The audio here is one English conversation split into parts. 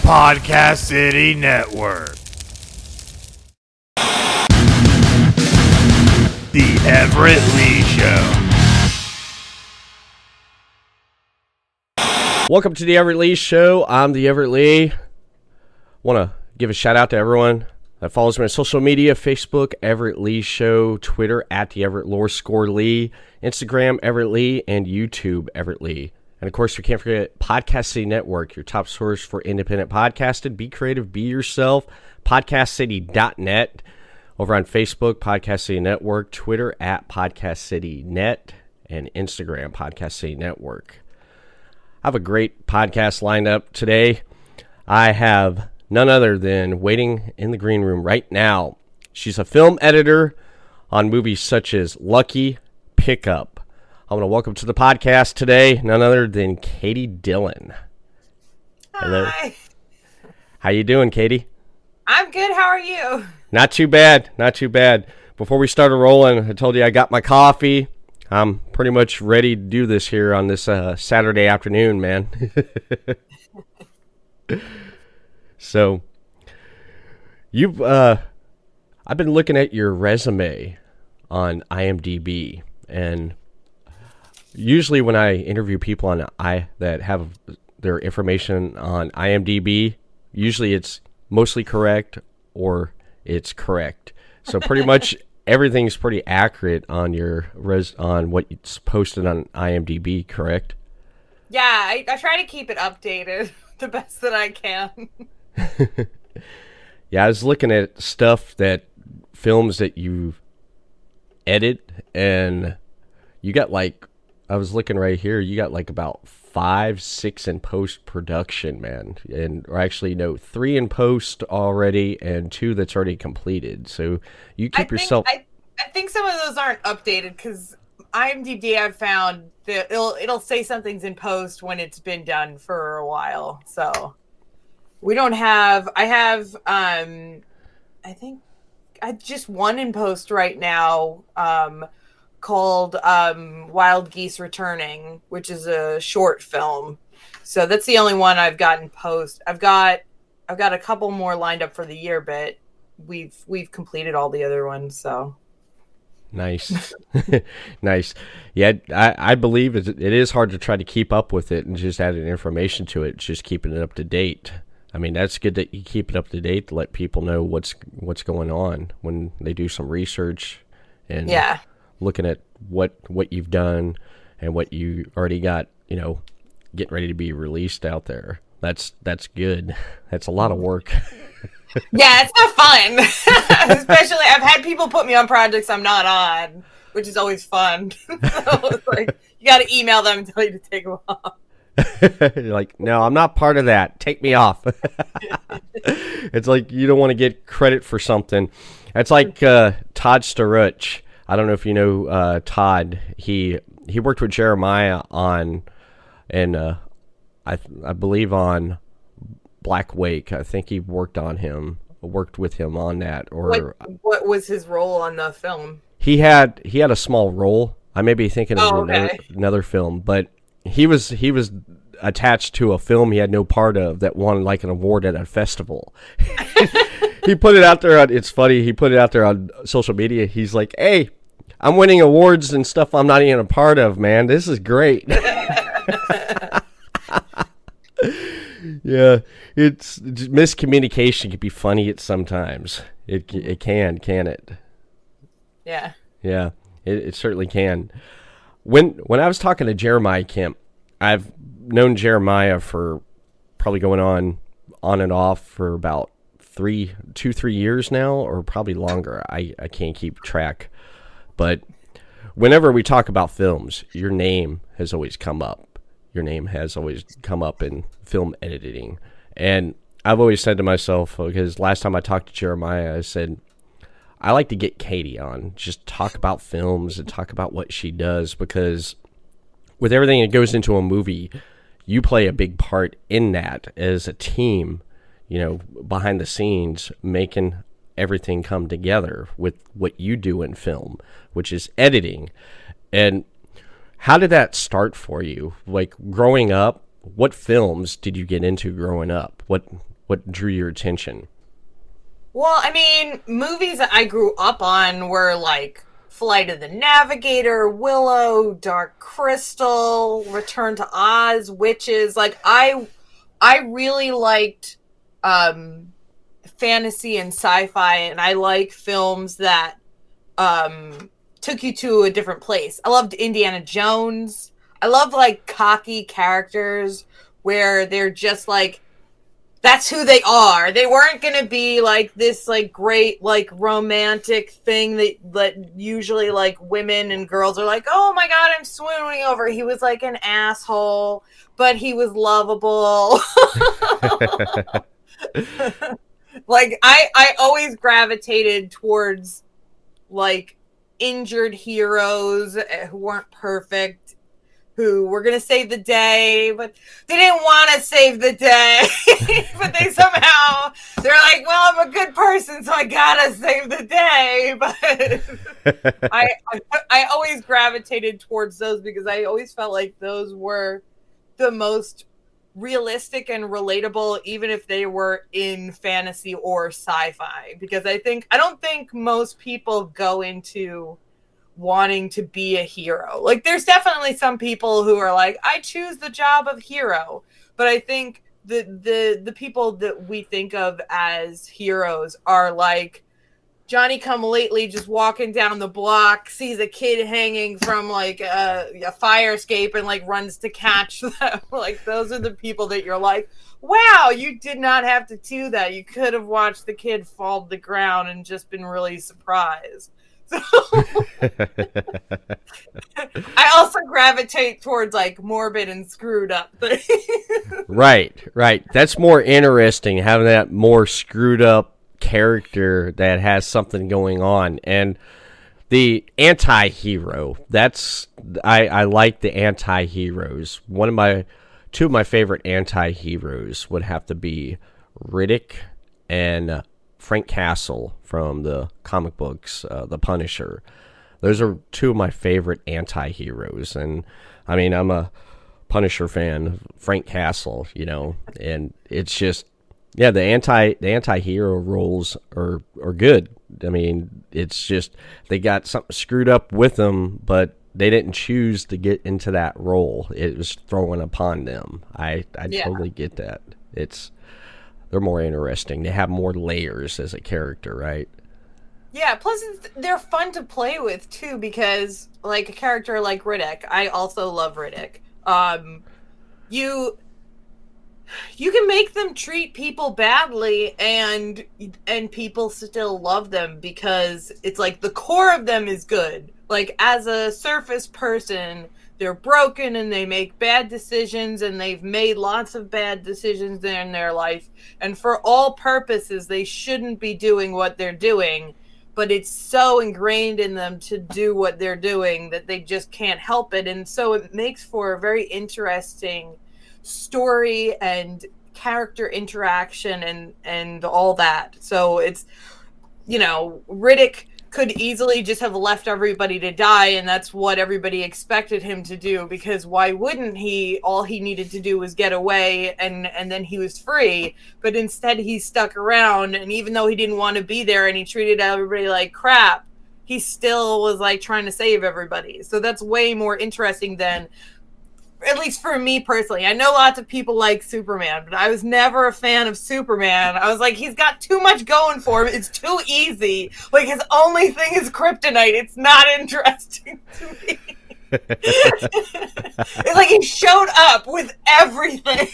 Podcast City Network. The Everett Lee Show. Welcome to the Everett Lee Show. I'm the Everett Lee. Want to give a shout out to everyone that follows me on social media: Facebook, Everett Lee Show; Twitter, @the Everett _Lee; Instagram, Everett Lee; and YouTube, Everett Lee. And of course, we can't forget Podcast City Network, your top source for independent podcasting. Be creative, be yourself. PodcastCity.net. Over on Facebook, Podcast City Network; Twitter, @PodcastCityNet; and Instagram, Podcast City Network. I have a great podcast lined up today. I have none other than waiting in the green room right now. She's a film editor on movies such as Lucky, Pickup. I want to welcome to the podcast today none other than Katie Dillion. Hello. Hi. How you doing, Katie? I'm good. How are you? Not too bad. Not too bad. Before we started rolling, I told you I got my coffee. I'm pretty much ready to do this here on this Saturday afternoon, man. So, I've been looking at your resume on IMDb, and usually when I interview people that have their information on IMDb, usually it's mostly correct or it's correct. So pretty much everything's pretty accurate on your on what's posted on IMDb, correct? Yeah, I try to keep it updated the best that I can. Yeah, I was looking at films that you edit, and you got I was looking right here, you got about 5, 6 in post-production, man. Or actually, no, 3 in post already and 2 that's already completed. So you keep yourself... I think some of those aren't updated because IMDb, I've found that it'll say something's in post when it's been done for a while. So we don't have... I think I just one in post right now, called Wild Geese Returning, which is a short film. So that's the only one I've got in post. I've got a couple more lined up for the year, but we've completed all the other ones. So nice. Nice. Yeah, I believe it is hard to try to keep up with it and just adding information to it, just keeping it up to date. I mean, that's good that you keep it up to date to let people know what's going on when they do some research and looking at what you've done and what you already got, getting ready to be released out there. That's good. That's a lot of work. Yeah, it's not fun. Especially, I've had people put me on projects I'm not on, which is always fun. So it's like, you got to email them and tell you to take them off. You're like, no, I'm not part of that. Take me off. It's like you don't want to get credit for something. It's like Todd Staruch. I don't know if you know Todd. He worked with Jeremiah on, and I believe on Black Wake. I think he worked with him on that. Or what was his role on the film? He had a small role. I may be thinking of another film, but he was attached to a film he had no part of that won an award at a festival. He put it out there it's funny, he put it out there on social media. He's like, "Hey, I'm winning awards and stuff I'm not even a part of, man. This is great." Yeah, it's miscommunication can be funny at sometimes. It can it? Yeah. Yeah, it certainly can. When I was talking to Jeremiah Kipp, I've known Jeremiah for probably going on and off for about 3 years now, or probably longer. I can't keep track. But whenever we talk about films, your name has always come up. Your name has always come up in film editing. And I've always said to myself, because last time I talked to Jeremiah, I said, I like to get Katie on, just talk about films and talk about what she does, because with everything that goes into a movie, you play a big part in that as a team, behind the scenes, making everything come together with what you do in film, which is editing. And how did that start for you? Growing up, what films did you get into growing up? What What drew your attention? Well, I mean, movies that I grew up on were like Flight of the Navigator, Willow, Dark Crystal, Return to Oz, Witches. Like I really liked fantasy and sci-fi, and I like films that took you to a different place. I loved Indiana Jones. I love like cocky characters where they're just like that's who they are. They weren't going to be like this like great like romantic thing that usually like women and girls are like, "Oh my god, I'm swooning over." He was like an asshole, but he was lovable. Like I always gravitated towards like injured heroes who weren't perfect, who were going to save the day, but they didn't want to save the day. But they're like, well, I'm a good person, so I gotta save the day. But I always gravitated towards those because I always felt like those were the most realistic and relatable, even if they were in fantasy or sci-fi. Because I don't think most people go into wanting to be a hero. Like there's definitely some people who are like, I choose the job of hero, but I think the people that we think of as heroes are like Johnny come lately, just walking down the block, sees a kid hanging from like a fire escape and like runs to catch them. Like those are the people that you're like, wow, you did not have to do that. You could have watched the kid fall to the ground and just been really surprised. So I also gravitate towards like morbid and screwed up things. Right. That's more interesting, having that more screwed up character that has something going on. And the anti-hero, I like the anti-heroes. Two of my favorite anti-heroes would have to be Riddick and Frank Castle from the comic books, The Punisher. Those are two of my favorite anti-heroes. And I mean, I'm a Punisher fan, Frank Castle, and it's just, yeah, the anti-hero roles are good. I mean, it's just they got something screwed up with them, but they didn't choose to get into that role. It was thrown upon them. I totally get that. They're more interesting. They have more layers as a character, right? Yeah, plus they're fun to play with too, because like a character like Riddick, I also love Riddick. You can make them treat people badly and people still love them because it's like the core of them is good. Like as a surface person, they're broken and they make bad decisions and they've made lots of bad decisions in their life. And for all purposes, they shouldn't be doing what they're doing. But it's so ingrained in them to do what they're doing that they just can't help it. And so it makes for a very interesting story and character interaction and all that. So it's, Riddick could easily just have left everybody to die, and that's what everybody expected him to do, because why wouldn't he? All he needed to do was get away and then he was free. But instead he stuck around, and even though he didn't want to be there and he treated everybody like crap, he still was like trying to save everybody. So that's way more interesting than, at least for me personally. I know lots of people like Superman, but I was never a fan of Superman. I was like, he's got too much going for him. It's too easy. Like, his only thing is kryptonite. It's not interesting to me. It's like he showed up with everything.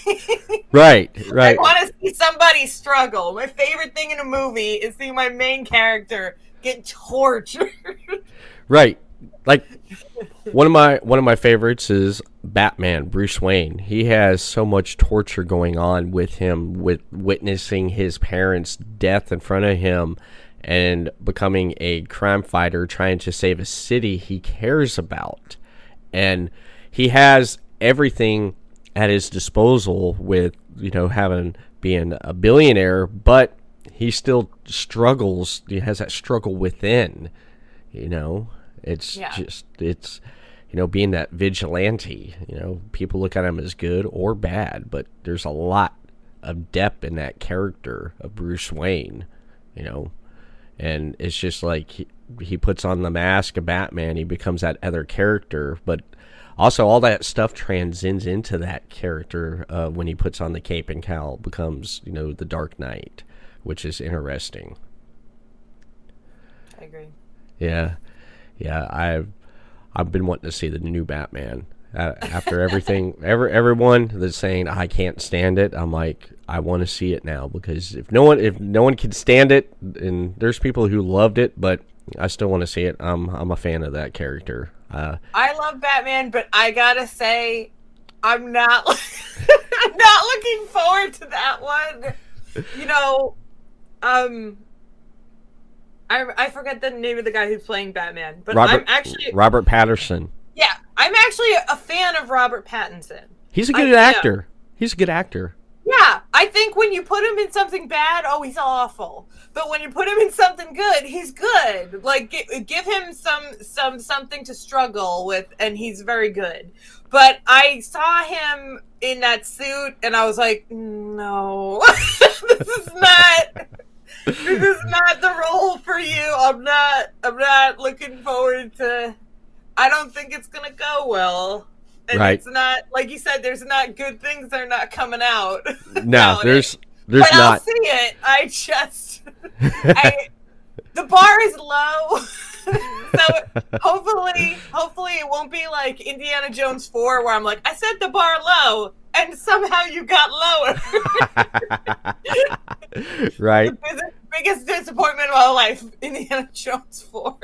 Right. I want to see somebody struggle. My favorite thing in a movie is seeing my main character get tortured. Right. Like, one of my favorites is Batman, Bruce Wayne. He has so much torture going on with him, with witnessing his parents' death in front of him and becoming a crime fighter trying to save a city he cares about. And he has everything at his disposal with, being a billionaire, but he still struggles. He has that struggle within, It's being that vigilante. People look at him as good or bad, but there's a lot of depth in that character of Bruce Wayne, you know. And it's just like he puts on the mask of Batman, he becomes that other character, but also all that stuff transcends into that character when he puts on the cape and cowl, becomes, you know, the Dark Knight, which is interesting. I agree. Yeah, I've been wanting to see the new Batman. After everything, everyone that's saying I can't stand it, I'm like, I want to see it now, because if no one can stand it, and there's people who loved it, but I still want to see it. I'm a fan of that character. I love Batman, but I gotta say, I'm not I'm not looking forward to that one. You know, I forget the name of the guy who's playing Batman, but I'm actually Robert Pattinson. Yeah, I'm actually a fan of Robert Pattinson. He's a good actor. He's a good actor. Yeah, I think when you put him in something bad, oh, he's awful. But when you put him in something good, he's good. Like, give him something to struggle with, and he's very good. But I saw him in that suit, and I was like, no, this is not the role for you. I'm not looking forward to. I don't think it's gonna go well. And right. It's not, like you said, there's not good things that are not coming out. No, there's but not. I'll see it. I just, the bar is low. So hopefully it won't be like Indiana Jones 4 where I'm like, I set the bar low and somehow you got lower. Right. The biggest disappointment of my life, Indiana Jones 4.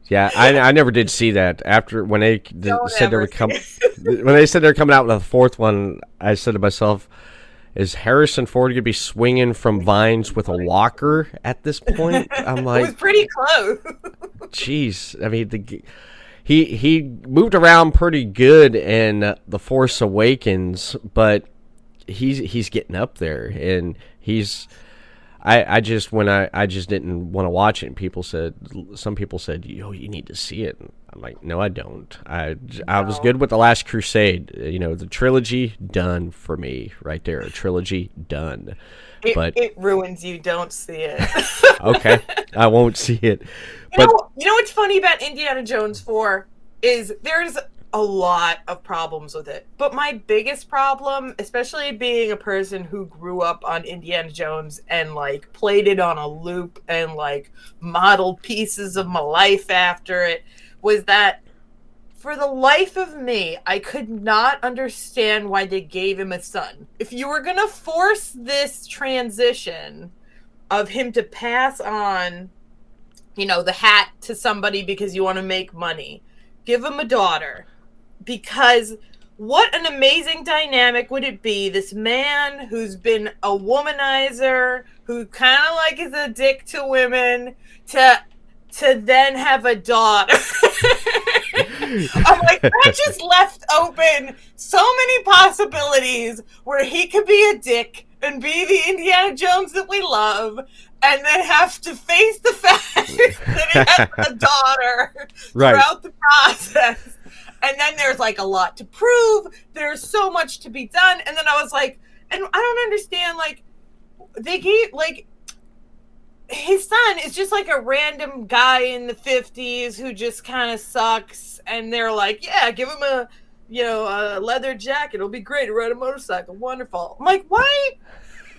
Yeah, I never did see that. After when they said they were coming out with a fourth one, I said to myself, "Is Harrison Ford gonna be swinging from vines with a walker at this point?" I'm like, it was pretty close. Jeez, I mean, he moved around pretty good in The Force Awakens, but he's getting up there, and he's. I just didn't want to watch it, and some people said, you need to see it. And I'm like, no, I don't. I was good with The Last Crusade. You know, the trilogy done for me right there. A trilogy done. But it ruins you. Don't see it. Okay, I won't see it. You know what's funny about Indiana Jones 4 is there's a lot of problems with it. But my biggest problem, especially being a person who grew up on Indiana Jones and like played it on a loop and like modeled pieces of my life after it, was that for the life of me, I could not understand why they gave him a son. If you were going to force this transition of him to pass on, the hat to somebody because you want to make money, give him a daughter. Because what an amazing dynamic would it be, this man who's been a womanizer, who kind of like is a dick to women, to then have a daughter. I'm like, that just left open so many possibilities where he could be a dick and be the Indiana Jones that we love, and then have to face the fact that he has a daughter throughout the process. And then there's like a lot to prove. There's so much to be done. And then I was like, and I don't understand, like, they gave, like, his son is just like a random guy in the 50s who just kind of sucks. And they're like, yeah, give him a leather jacket. It'll be great to ride a motorcycle. Wonderful. I'm like, why?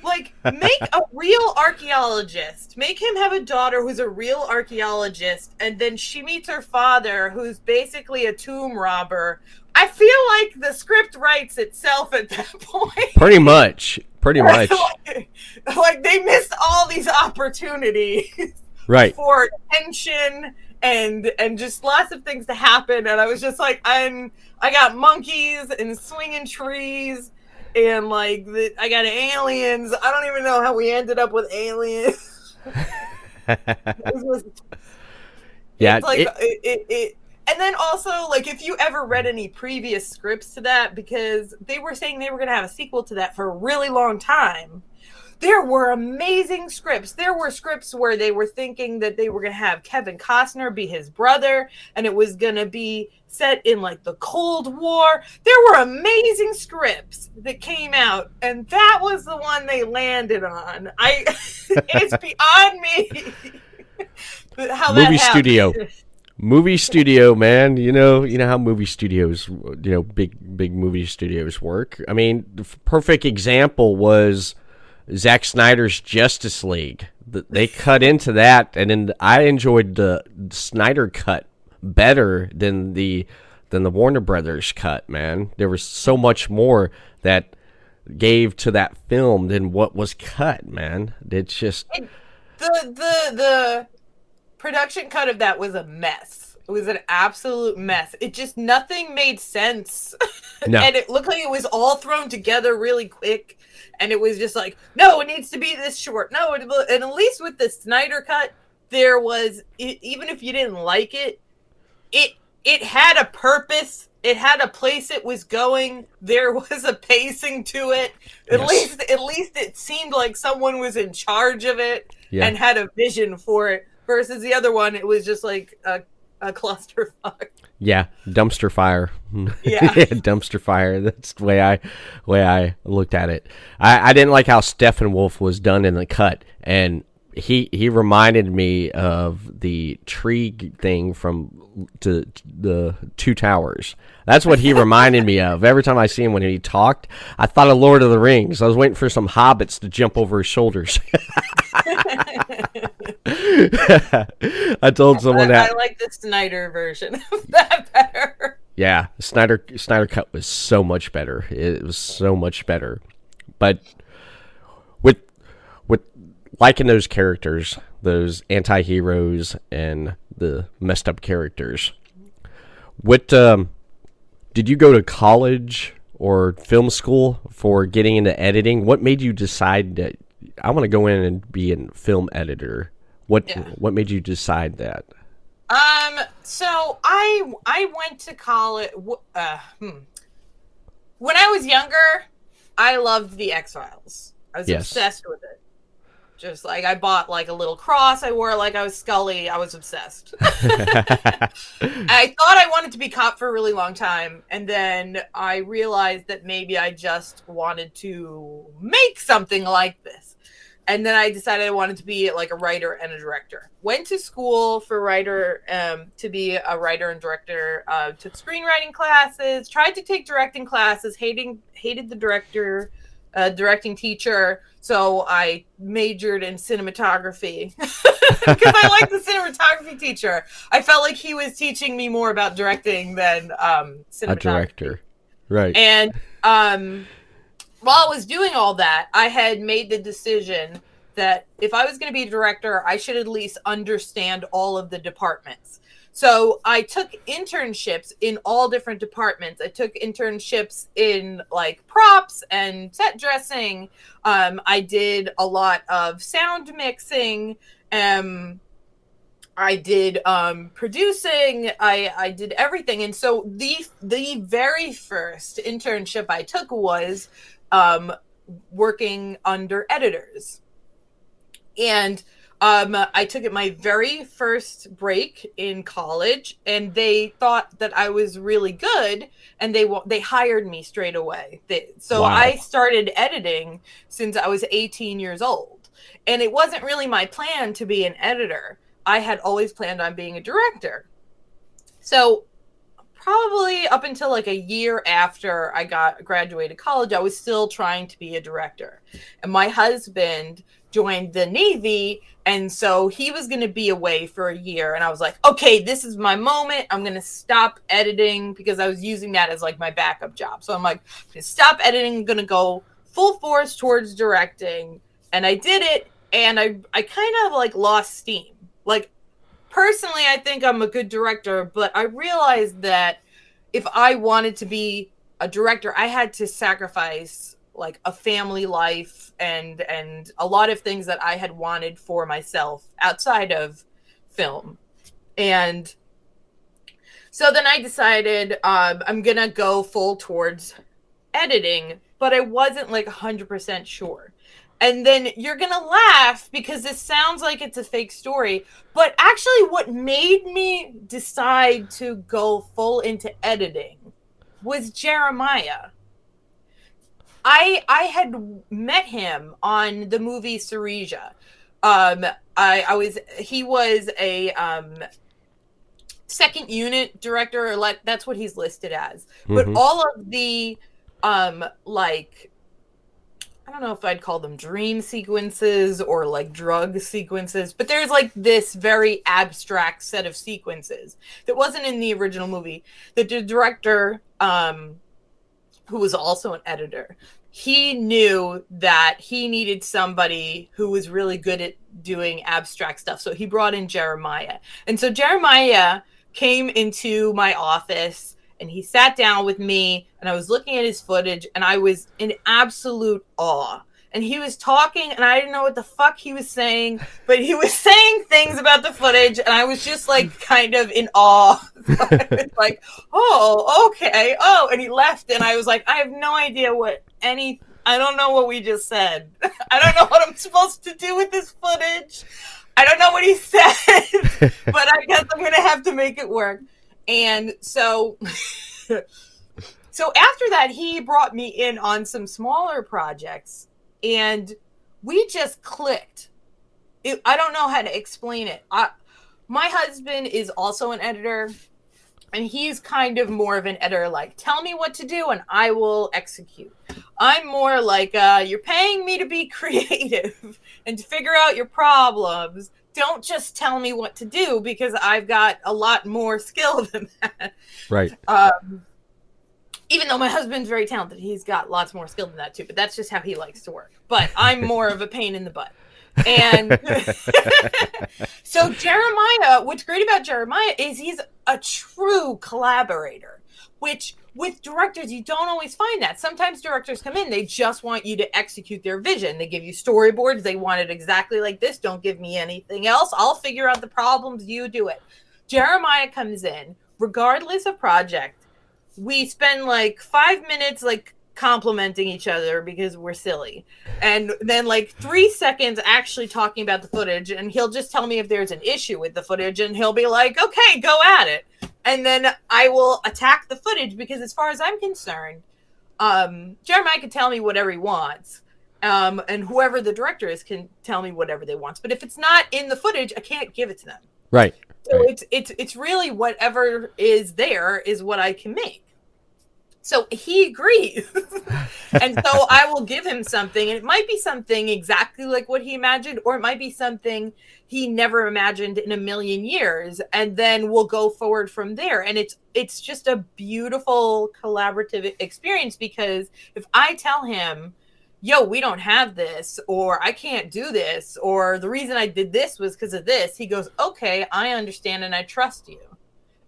Like, make a real archaeologist. Make him have a daughter who's a real archaeologist, and then she meets her father, who's basically a tomb robber. I feel like the script writes itself at that point. Pretty much. Like they missed all these opportunities. Right. For tension and just lots of things to happen. And I was just like, I got monkeys and swinging trees. And like I got aliens. I don't even know how we ended up with aliens. Yeah, it's like it. And then also, like, if you ever read any previous scripts to that, because they were saying they were going to have a sequel to that for a really long time, There were amazing scripts. There were scripts where they were thinking that they were going to have Kevin Costner be his brother, and it was going to be set in like the Cold War. There were amazing scripts that came out, and that was the one they landed on. It's beyond me how that Movie happened. studio. Movie studio, man. You know how movie studios, big movie studios work. I mean, the perfect example was Zack Snyder's Justice League. They cut into that, and then I enjoyed the Snyder cut better than the Warner Brothers cut. Man, there was so much more that gave to that film than what was cut. Man, it's just the production cut of that was a mess. It was an absolute mess. It just, nothing made sense. No. And it looked like it was all thrown together really quick. And it was just like, no, it needs to be this short. No, and at least with the Snyder cut, there was, even if you didn't like it, it had a purpose. It had a place it was going. There was a pacing to it. At least it seemed like someone was in charge of it and had a vision for it. Versus the other one, it was just like a clusterfuck. Yeah, dumpster fire. Yeah. Dumpster fire. That's the way I looked at it. I didn't like how Steppenwolf was done in the cut, and he reminded me of the tree thing from the Two Towers. That's what he reminded me of. Every time I see him when he talked, I thought of Lord of the Rings. I was waiting for some hobbits to jump over his shoulders. I told someone that I like the Snyder version of that better. Yeah, Snyder cut was so much better. It was so much better. But with liking those characters, those anti-heroes and the messed up characters, what did you go to college or film school for getting into editing? What made you decide that I want to go in and be a film editor? What made you decide that? So I went to college. When I was younger, I loved the X-Files. I was obsessed with it. Just like I bought like a little cross I wore like I was Scully. I was obsessed. I thought I wanted to be cop for a really long time, and then I realized that maybe I just wanted to make something like this. And then I decided I wanted to be like a writer and a director. Went to school for to be a writer and director. Took screenwriting classes. Tried to take directing classes. Hated the directing teacher. So I majored in cinematography because I liked the cinematography teacher. I felt like he was teaching me more about directing than cinematography. A director, right? And while I was doing all that, I had made the decision that if I was going to be a director, I should at least understand all of the departments. So I took internships in all different departments. I took internships in like props and set dressing. I did a lot of sound mixing. I did producing. I did everything. And so the very first internship I took was working under editors. And I took it my very first break in college, and they thought that I was really good, and they hired me straight away. Wow. I started editing since I was 18 years old, and it wasn't really my plan to be an editor. I had always planned on being a director. So probably up until like a year after I graduated college, I was still trying to be a director. And my husband joined the Navy, and so he was going to be away for a year, and I was like, okay, this is my moment. I'm going to stop editing because I was using that as like my backup job. So I'm like, I'm going to stop editing. I'm going to go full force towards directing. And I did it, and I kind of like lost steam. Like, personally, I think I'm a good director, but I realized that if I wanted to be a director, I had to sacrifice like a family life and a lot of things that I had wanted for myself outside of film. And so then I decided I'm going to go full towards editing, but I wasn't like 100% sure. And then you're going to laugh because this sounds like it's a fake story. But actually what made me decide to go full into editing was Jeremiah. I had met him on the movie Ceresia. He was a second unit director, or that's what he's listed as. But all of the like, I don't know if I'd call them dream sequences or like drug sequences, but there's like this very abstract set of sequences that wasn't in the original movie. The director, who was also an editor, he knew that he needed somebody who was really good at doing abstract stuff. So he brought in Jeremiah. And so Jeremiah came into my office and he sat down with me and I was looking at his footage and I was in absolute awe. And he was talking and I didn't know what the fuck he was saying, but he was saying things about the footage and I was just like kind of in awe. So I was like, oh, okay. Oh, and he left and I was like, I have no idea I don't know what we just said. I don't know what I'm supposed to do with this footage. I don't know what he said, but I guess I'm going to have to make it work. And so after that, he brought me in on some smaller projects and we just clicked. I don't know how to explain it. My husband is also an editor and he's kind of more of an editor, like, tell me what to do and I will execute. I'm more like, you're paying me to be creative and to figure out your problems. Don't just tell me what to do because I've got a lot more skill than that. Right. Even though my husband's very talented, he's got lots more skill than that too, but that's just how he likes to work. But I'm more of a pain in the butt. And so Jeremiah, what's great about Jeremiah is he's a true collaborator, which with directors, you don't always find that. Sometimes directors come in, they just want you to execute their vision. They give you storyboards. They want it exactly like this. Don't give me anything else. I'll figure out the problems. You do it. Jeremiah comes in, regardless of project. We spend like 5 minutes like complimenting each other because we're silly. And then like 3 seconds actually talking about the footage. And he'll just tell me if there's an issue with the footage. And he'll be like, okay, go at it. And then I will attack the footage because as far as I'm concerned, Jeremiah can tell me whatever he wants. And whoever the director is can tell me whatever they want. But if it's not in the footage, I can't give it to them. Right. So right. It's really whatever is there is what I can make. So he agrees. And so I will give him something. And it might be something exactly like what he imagined, or it might be something he never imagined in a million years. And then we'll go forward from there. And it's just a beautiful collaborative experience because if I tell him, yo, we don't have this, or I can't do this, or the reason I did this was because of this, he goes, okay, I understand and I trust you.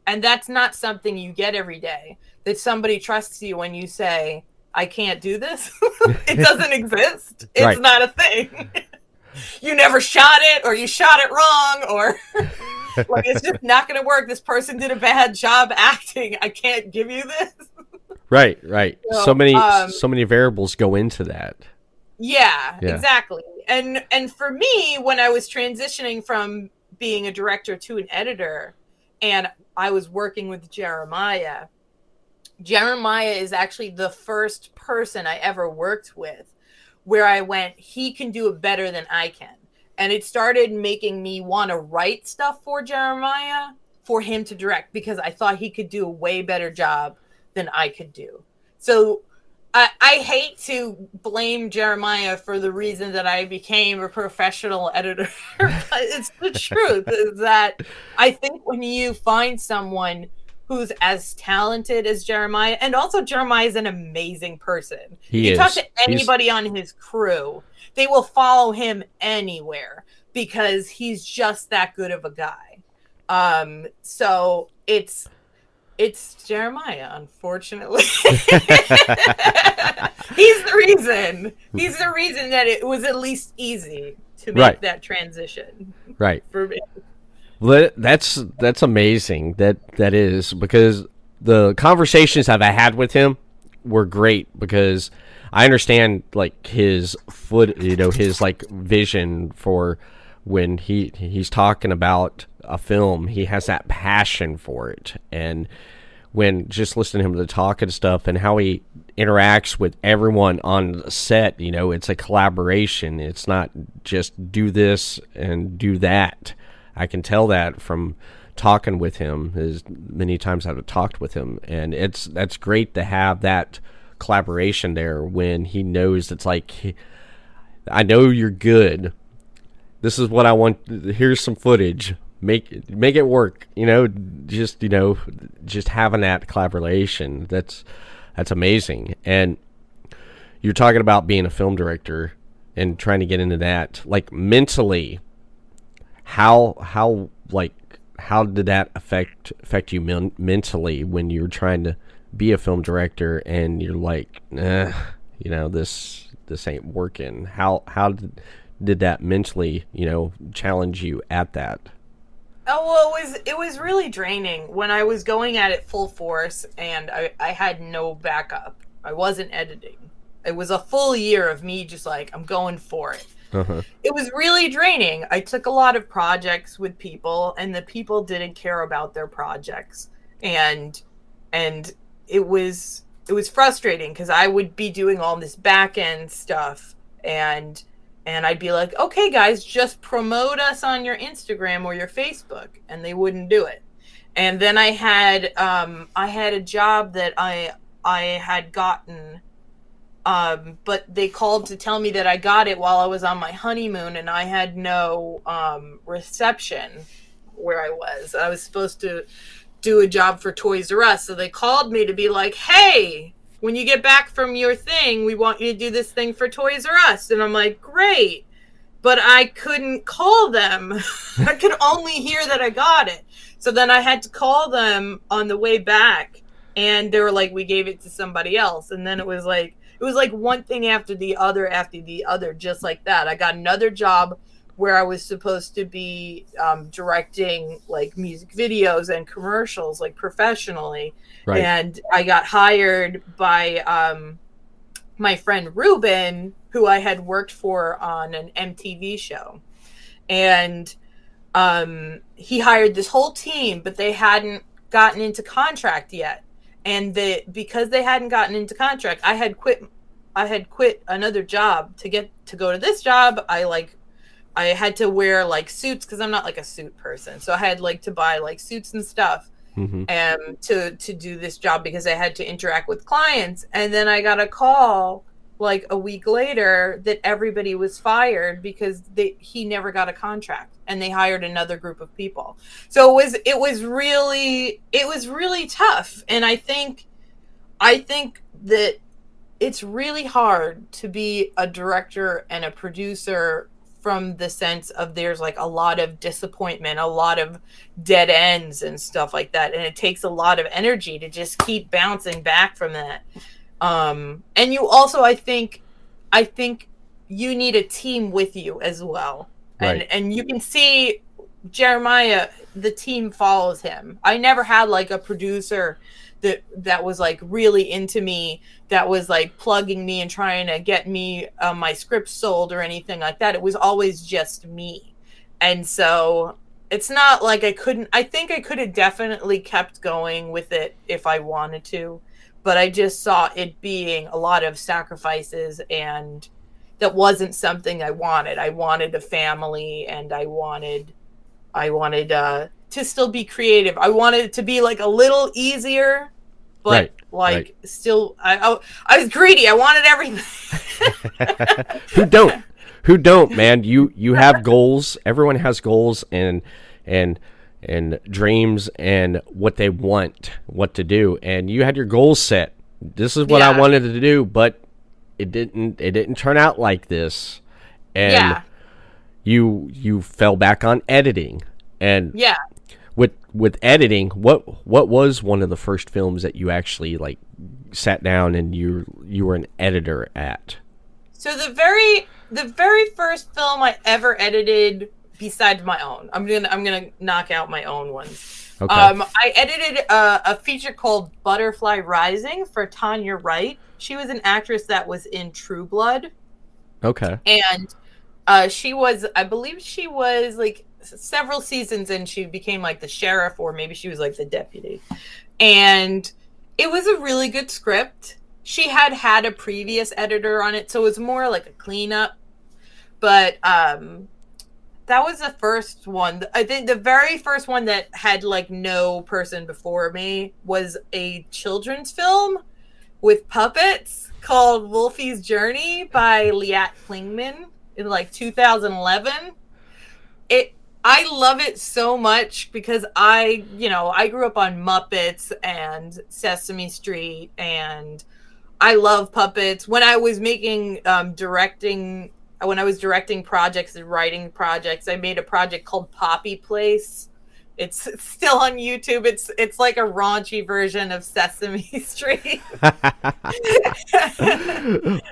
And that's not something you get every day, that somebody trusts you when you say, I can't do this. It doesn't exist. It's right. not a thing. You never shot it, or you shot it wrong, or like it's just not going to work. This person did a bad job acting. I can't give you this. Right. So many variables go into that. Yeah, exactly. And for me, when I was transitioning from being a director to an editor, and I was working with Jeremiah is actually the first person I ever worked with where I went, he can do it better than I can. And it started making me want to write stuff for Jeremiah for him to direct because I thought he could do a way better job than I could do. So I hate to blame Jeremiah for the reason that I became a professional editor, but it's the truth is that I think when you find someone who's as talented as Jeremiah, and also Jeremiah is an amazing person. You talk to anybody on his crew, they will follow him anywhere because he's just that good of a guy. So it's Jeremiah, unfortunately. He's the reason that it was at least easy to make that transition. Right. For me. Well, that's amazing. That is, because the conversations I've had with him were great because I understand like his his like vision for when he's talking about a film. He has that passion for it, and when just listening to him to talk and stuff, and how he interacts with everyone on the set, it's a collaboration. It's not just do this and do that. I can tell that from talking with him as many times I've talked with him, and that's great to have that collaboration there when he knows it's like, I know you're good. This is what I want. Here's some footage. Make it work. Just having that collaboration. That's amazing. And you're talking about being a film director and trying to get into that. Like mentally, how did that affect you mentally when you're trying to be a film director and you're like, this ain't working? How did that mentally, challenge you at that? Oh, well, it was really draining when I was going at it full force and I had no backup. I wasn't editing. It was a full year of me just like, I'm going for it. Uh-huh. It was really draining. I took a lot of projects with people, and the people didn't care about their projects, and it was frustrating because I would be doing all this back end stuff, and I'd be like, okay, guys, just promote us on your Instagram or your Facebook, and they wouldn't do it. And then I had a job that I had gotten. But they called to tell me that I got it while I was on my honeymoon, and I had no reception where I was. I was supposed to do a job for Toys R Us, so they called me to be like, hey, when you get back from your thing, we want you to do this thing for Toys R Us. And I'm like, great. But I couldn't call them. I could only hear that I got it. So then I had to call them on the way back, and they were like, we gave it to somebody else. And then it was like one thing after the other, just like that. I got another job where I was supposed to be directing like music videos and commercials, like professionally. Right. And I got hired by my friend Ruben, who I had worked for on an MTV show. And he hired this whole team, but they hadn't gotten into contract yet. And because they hadn't gotten into contract, I had quit another job to go to this job. I had to wear like suits because I'm not like a suit person. So I had like to buy like suits and stuff to do this job because I had to interact with clients. And then I got a call like a week later that everybody was fired because he never got a contract, and they hired another group of people. So it was really tough. And I think that it's really hard to be a director and a producer from the sense of there's like a lot of disappointment, a lot of dead ends and stuff like that. And it takes a lot of energy to just keep bouncing back from that. And you also, I think you need a team with you as well. Right. And you can see Jeremiah, the team follows him. I never had like a producer that was like really into me, that was like plugging me and trying to get me my script sold or anything like that. It was always just me. And so it's not like I think I could have definitely kept going with it if I wanted to, but I just saw it being a lot of sacrifices, and that wasn't something I wanted. I wanted a family, and I wanted to still be creative. I wanted it to be like a little easier, but still, I was greedy. I wanted everything. Who don't, man? You have goals. Everyone has goals and dreams and what they want, what to do. And you had your goals set. This is what I wanted to do, but it didn't turn out like this. And you fell back on editing. And with editing, what was one of the first films that you actually like sat down and you were an editor at? So the very first film I ever edited besides my own. I'm gonna knock out my own ones. Okay. I edited a feature called Butterfly Rising for Tanya Wright. She was an actress that was in True Blood. Okay. And she was, I believe she was like several seasons and she became like the sheriff, or maybe she was like the deputy. And it was a really good script. She had a previous editor on it, so it was more like a cleanup. But that was the first one. I think the very first one that had like no person before me was a children's film with puppets called Wolfie's Journey by Liat Klingman in like 2011. I love it so much because I grew up on Muppets and Sesame Street, and I love puppets. When I was making when I was directing projects and writing projects, I made a project called Poppy Place. It's still on YouTube. It's like a raunchy version of Sesame Street.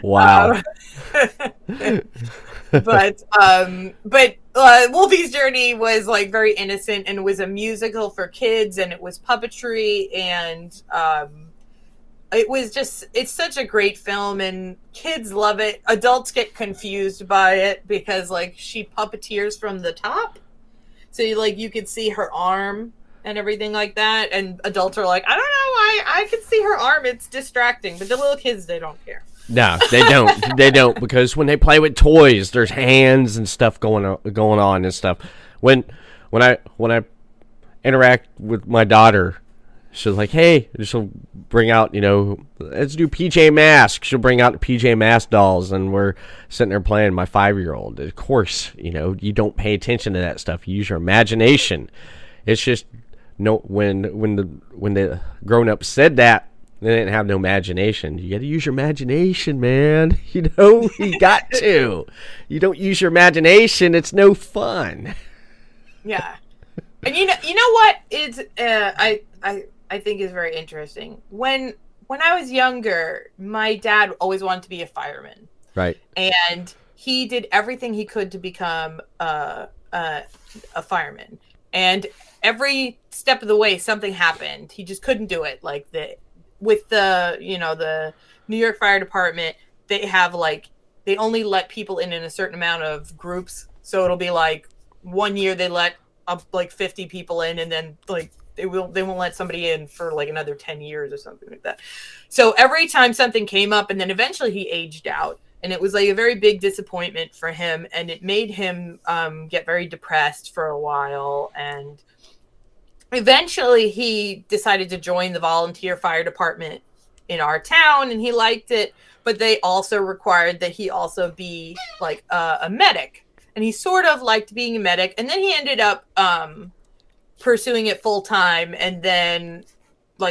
Wow. But Wolfie's Journey was like very innocent, and it was a musical for kids, and it was puppetry, and it's such a great film, and kids love it. Adults get confused by it because like she puppeteers from the top. So you could see her arm and everything like that. And adults are like, I don't know, I can see her arm. It's distracting. But the little kids, they don't care. No, they don't. They don't, because when they play with toys, there's hands and stuff going on and stuff. When I interact with my daughter, she's like, hey, she'll bring out, let's do PJ Masks. She'll bring out the PJ Masks dolls, and we're sitting there playing. My 5-year-old, of course, you don't pay attention to that stuff. You use your imagination. It's just when the grown-ups said that, they didn't have no imagination. You got to use your imagination, man. You got to. You don't use your imagination, it's no fun. Yeah. And you know what is I think is very interesting. When I was younger, my dad always wanted to be a fireman. Right. And he did everything he could to become a fireman. And every step of the way, something happened. He just couldn't do it. Like with the New York Fire Department, they have they only let people in a certain amount of groups. So it'll be like 1 year they let up 50 people in, and then they won't let somebody in for another 10 years or something like that. So every time something came up, and then eventually he aged out, and it was a very big disappointment for him, and it made him get very depressed for a while. And eventually he decided to join the volunteer fire department in our town, and he liked it, but they also required that he also be a medic, and he sort of liked being a medic. And then he ended up pursuing it full time, and then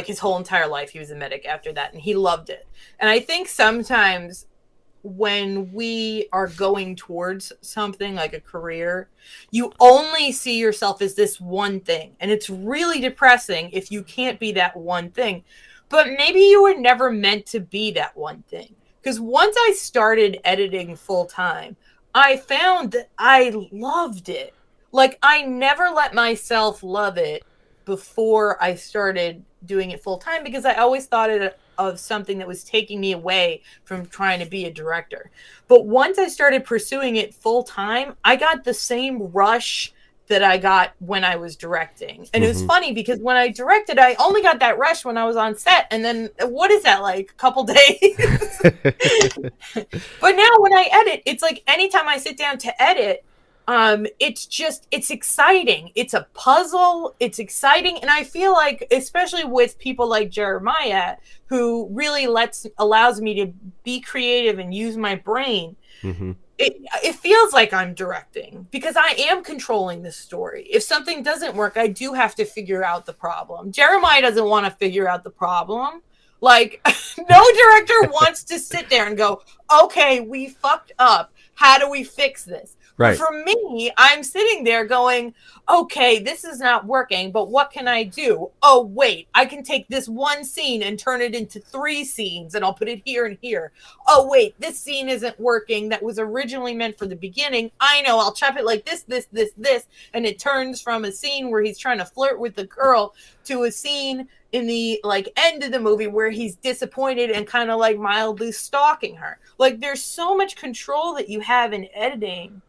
his whole entire life he was a medic after that, and he loved it. And I think sometimes when we are going towards something like a career, you only see yourself as this one thing, and it's really depressing if you can't be that one thing. But maybe you were never meant to be that one thing, because once I started editing full time, I found that I loved it. I never let myself love it before I started doing it full time, because I always thought of something that was taking me away from trying to be a director. But once I started pursuing it full time, I got the same rush that I got when I was directing. And It was funny because when I directed, I only got that rush when I was on set. And then what is that, a couple days? But now when I edit, it's anytime I sit down to edit, it's exciting. It's a puzzle. It's exciting. And I feel especially with people like Jeremiah, who really allows me to be creative and use my brain. Mm-hmm. It feels like I'm directing, because I am controlling the story. If something doesn't work, I do have to figure out the problem. Jeremiah doesn't want to figure out the problem. No director wants to sit there and go, okay, we fucked up. How do we fix this? Right. But for me, I'm sitting there going, okay, this is not working, but what can I do? Oh, wait, I can take this one scene and turn it into 3 scenes, and I'll put it here and here. Oh, wait, this scene isn't working. That was originally meant for the beginning. I know, I'll chop it like this, and it turns from a scene where he's trying to flirt with the girl to a scene in the like end of the movie where he's disappointed and kind of like mildly stalking her. Like, there's so much control that you have in editing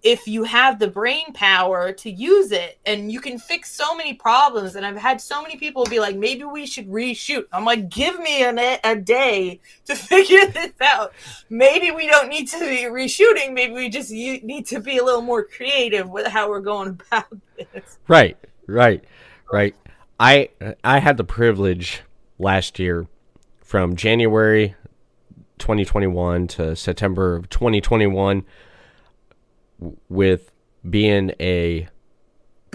if you have the brain power to use it, and you can fix so many problems. And I've had so many people be like, maybe we should reshoot. I'm like, give me a day to figure this out. Maybe we don't need to be reshooting. Maybe we just need to be a little more creative with how we're going about this. Right. I had the privilege last year from January 2021 to September of 2021 with being a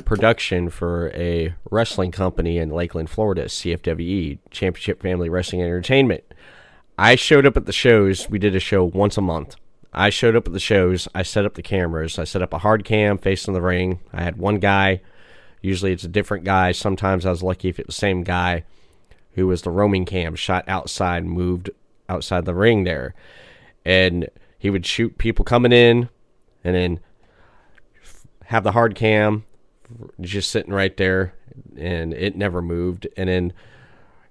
production for a wrestling company in Lakeland, Florida, CFWE, Championship Family Wrestling Entertainment. I showed up at the shows. We did a show once a month. I showed up at the shows. I set up the cameras. I set up a hard cam facing the ring. I had one guy. Usually it's a different guy. Sometimes I was lucky if it was the same guy who was the roaming cam, shot outside, moved outside the ring there. And he would shoot people coming in and then have the hard cam just sitting right there, and it never moved. And then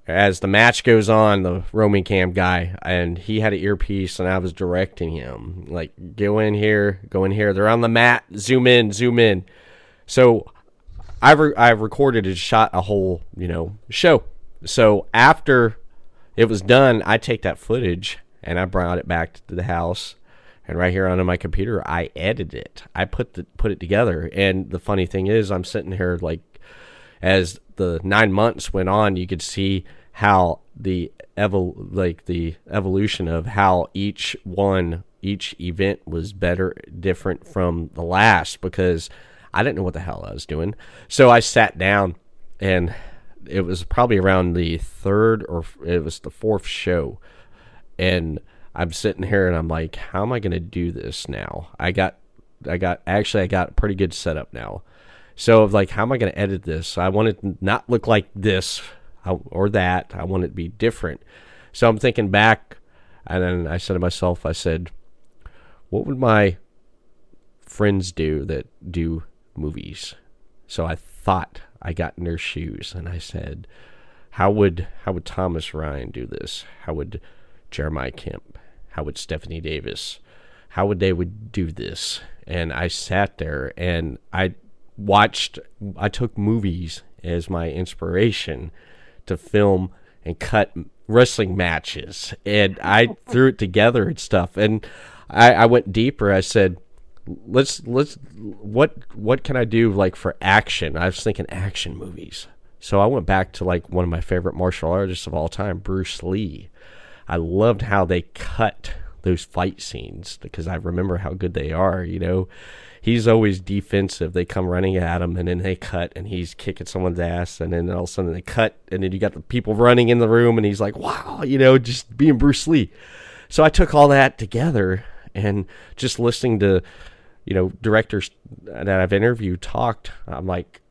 as the match goes on, the roaming cam guy, and he had an earpiece, and I was directing him, like, go in here. They're on the mat. Zoom in. So I've recorded and shot a whole, show. So after it was done, I take that footage and I brought it back to the house, and right here on my computer, I edited it. I put it together. And the funny thing is, I'm sitting here, like, as the 9 months went on, you could see how the evolution of how each event was better, different from the last, because I didn't know what the hell I was doing. So I sat down, and it was probably around the third, or it was the fourth show, and I'm sitting here and I'm like, how am I going to do this now? I got a pretty good setup now. So like, how am I going to edit this? I want it to not look like this or that. I want it to be different. So I'm thinking back, and then I said to myself, I said, what would my friends do that do movies? So I thought, I got in their shoes, and I said, how would Thomas Ryan do this? How would Jeremiah Kipp? How would Stephanie Davis? How would they do this? And I sat there and I took movies as my inspiration to film and cut wrestling matches, and I threw it together and stuff. And I went deeper. I said, let's what can I do, like, for action? I was thinking action movies. So I went back to, like, one of my favorite martial artists of all time, Bruce Lee. I loved how they cut those fight scenes, because I remember how good they are. He's always defensive. They come running at him, and then they cut, and he's kicking someone's ass, and then all of a sudden they cut, and then you got the people running in the room, and he's like, wow, just being Bruce Lee. So I took all that together, and just listening to, directors that I've interviewed talked, I'm like,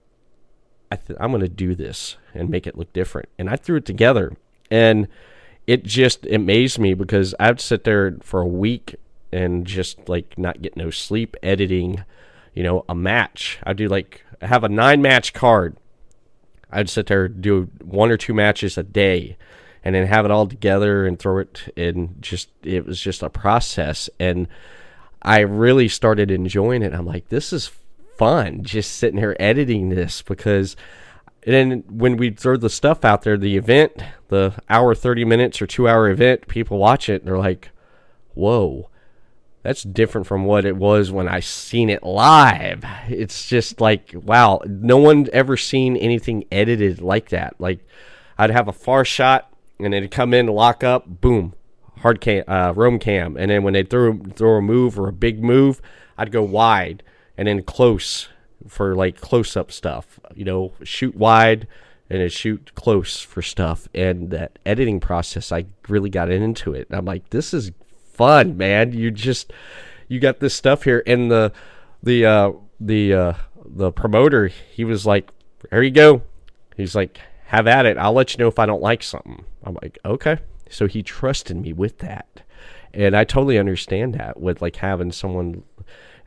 I'm going to do this and make it look different. And I threw it together, and it just amazed me, because I'd sit there for a week and just, like, not get no sleep editing, a match. I'd do, like, have a 9-match card. I'd sit there, do 1 or 2 matches a day, and then have it all together and throw it in. It was just a process, and I really started enjoying it. I'm like, this is fun, just sitting here editing this, because then when we throw the stuff out there, the event, the hour, 30 minutes or 2-hour event, people watch it and they're like, whoa, that's different from what it was when I seen it live. It's just like, wow, no one ever seen anything edited like that. Like, I'd have a far shot, and it'd come in, lock up, boom, hard cam, roam cam. And then when they throw a move or a big move, I'd go wide and then close for, like, close-up stuff. Shoot wide and then shoot close for stuff. And that editing process, I really got into it. And I'm like, this is fun, man. You got this stuff here, and the promoter, he was like, there you go. He's like, have at it. I'll let you know if I don't like something. I'm like, okay. So he trusted me with that. And I totally understand that with like having someone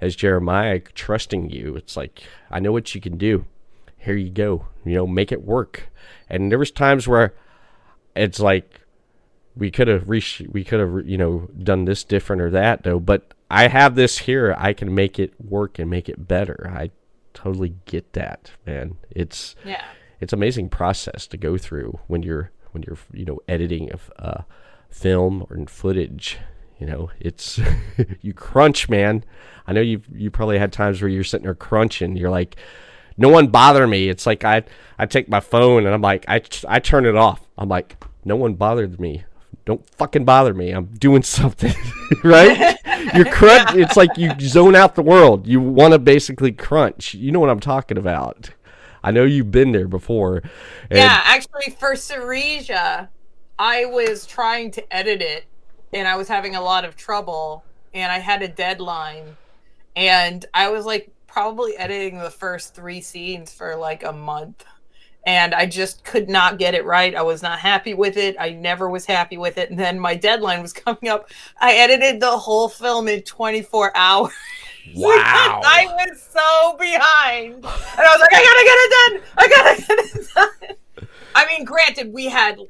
as Jeremiah trusting you. It's like, I know what you can do. Here you go. Make it work. And there was times where it's like we could have done this different or that though, but I have this here. I can make it work and make it better. I totally get that, man. It's amazing process to go through when you're editing a film or footage. It's you crunch, man. I know you probably had times where you're sitting there crunching. You're like, no one bother me. It's like I take my phone and I'm like, I turn it off. I'm like, no one bothered me. Don't fucking bother me. I'm doing something, right? You're crunch. It's like you zone out the world. You want to basically crunch. You know what I'm talking about. I know you've been there before. Yeah, actually, for Syresia, I was trying to edit it, and I was having a lot of trouble, and I had a deadline, and I was like probably editing the first 3 scenes for like a month, and I just could not get it right. I was not happy with it. I never was happy with it, and then my deadline was coming up. I edited the whole film in 24 hours. Wow. I was so behind, and I was like, I gotta get it done. I mean, granted, we had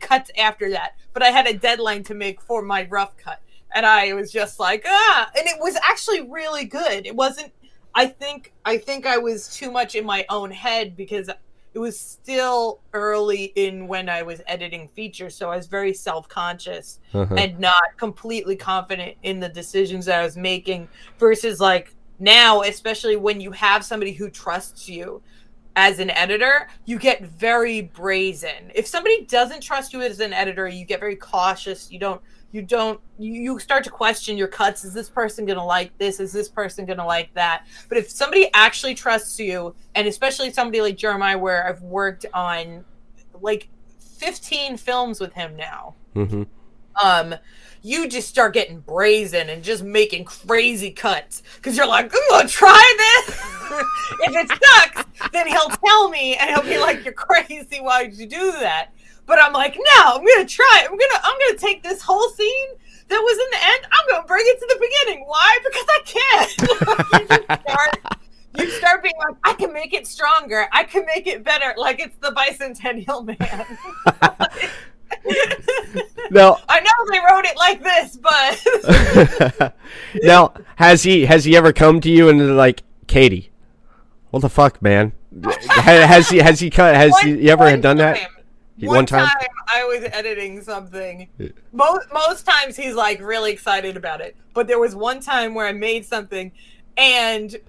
cuts after that, but I had a deadline to make for my rough cut, and I was just like, and it was actually really good. It wasn't. I think I was too much in my own head because it was still early in when I was editing features, so I was very self-conscious and not completely confident in the decisions that I was making. Versus like now, especially when you have somebody who trusts you as an editor, you get very brazen. If somebody doesn't trust you as an editor, you get very cautious. You start to question your cuts. Is this person going to like this? Is this person going to like that? But if somebody actually trusts you, and especially somebody like Jeremiah, where I've worked on like 15 films with him now, you just start getting brazen and just making crazy cuts because you're like, I'm going to try this. If it sucks, then he'll tell me and he'll be like, you're crazy. Why did you do that? But I'm like, no, I'm gonna try it. I'm gonna take this whole scene that was in the end. I'm gonna bring it to the beginning. Why? Because I can. you start being like, I can make it stronger. I can make it better. Like it's the Bicentennial Man. No, I know they wrote it like this, but now has he ever come to you and like, Katie, what the fuck, man? Has he ever done that? One time I was editing something. Most times he's like really excited about it. But there was one time where I made something and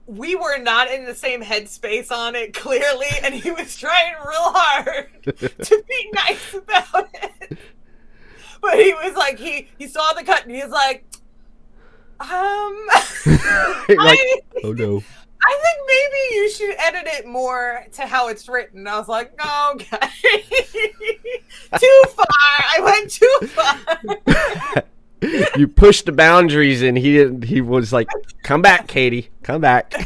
we were not in the same headspace on it, clearly, and he was trying real hard to be nice about it. But he was like, he saw the cut and he was like, like, oh no. I think maybe you should edit it more to how it's written. I was like, okay. Too far. I went too far. You pushed the boundaries and he was like, come back, Katie. Come back. A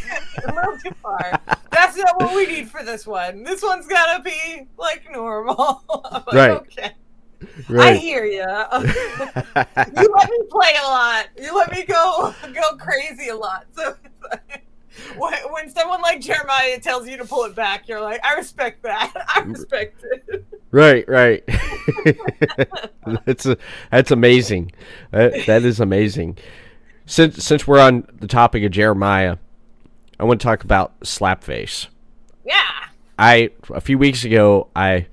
little too far. That's not what we need for this one. This one's gotta be like normal. I'm like, right. Okay. Right. I hear you. You let me play a lot. You let me go crazy a lot. So it's like, when someone like Jeremiah tells you to pull it back, you're like, I respect that. I respect it. Right. That's amazing. That is amazing. Since we're on the topic of Jeremiah, I want to talk about Slapface. Yeah. A few weeks ago, I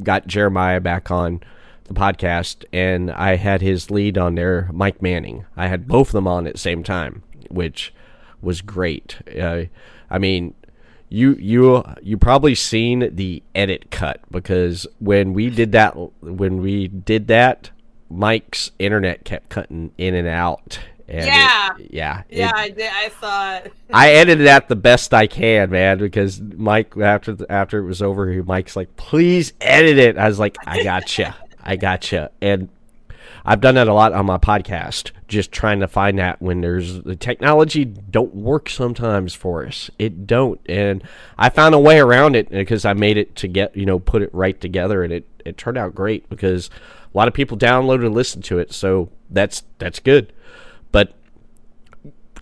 got Jeremiah back on the podcast, and I had his lead on there, Mike Manning. I had both of them on at the same time, which was great. I mean, you probably seen the edit cut because when we did that, Mike's internet kept cutting in and out. And I did. I saw it. I edited that the best I can, man, because Mike after it was over, Mike's like, "Please edit it." I was like, "I gotcha." I gotcha. And I've done that a lot on my podcast, just trying to find that when the technology don't work sometimes for us. It don't. And I found a way around it because I made it to get, put it right together, and it turned out great because a lot of people downloaded and listened to it. So that's good. But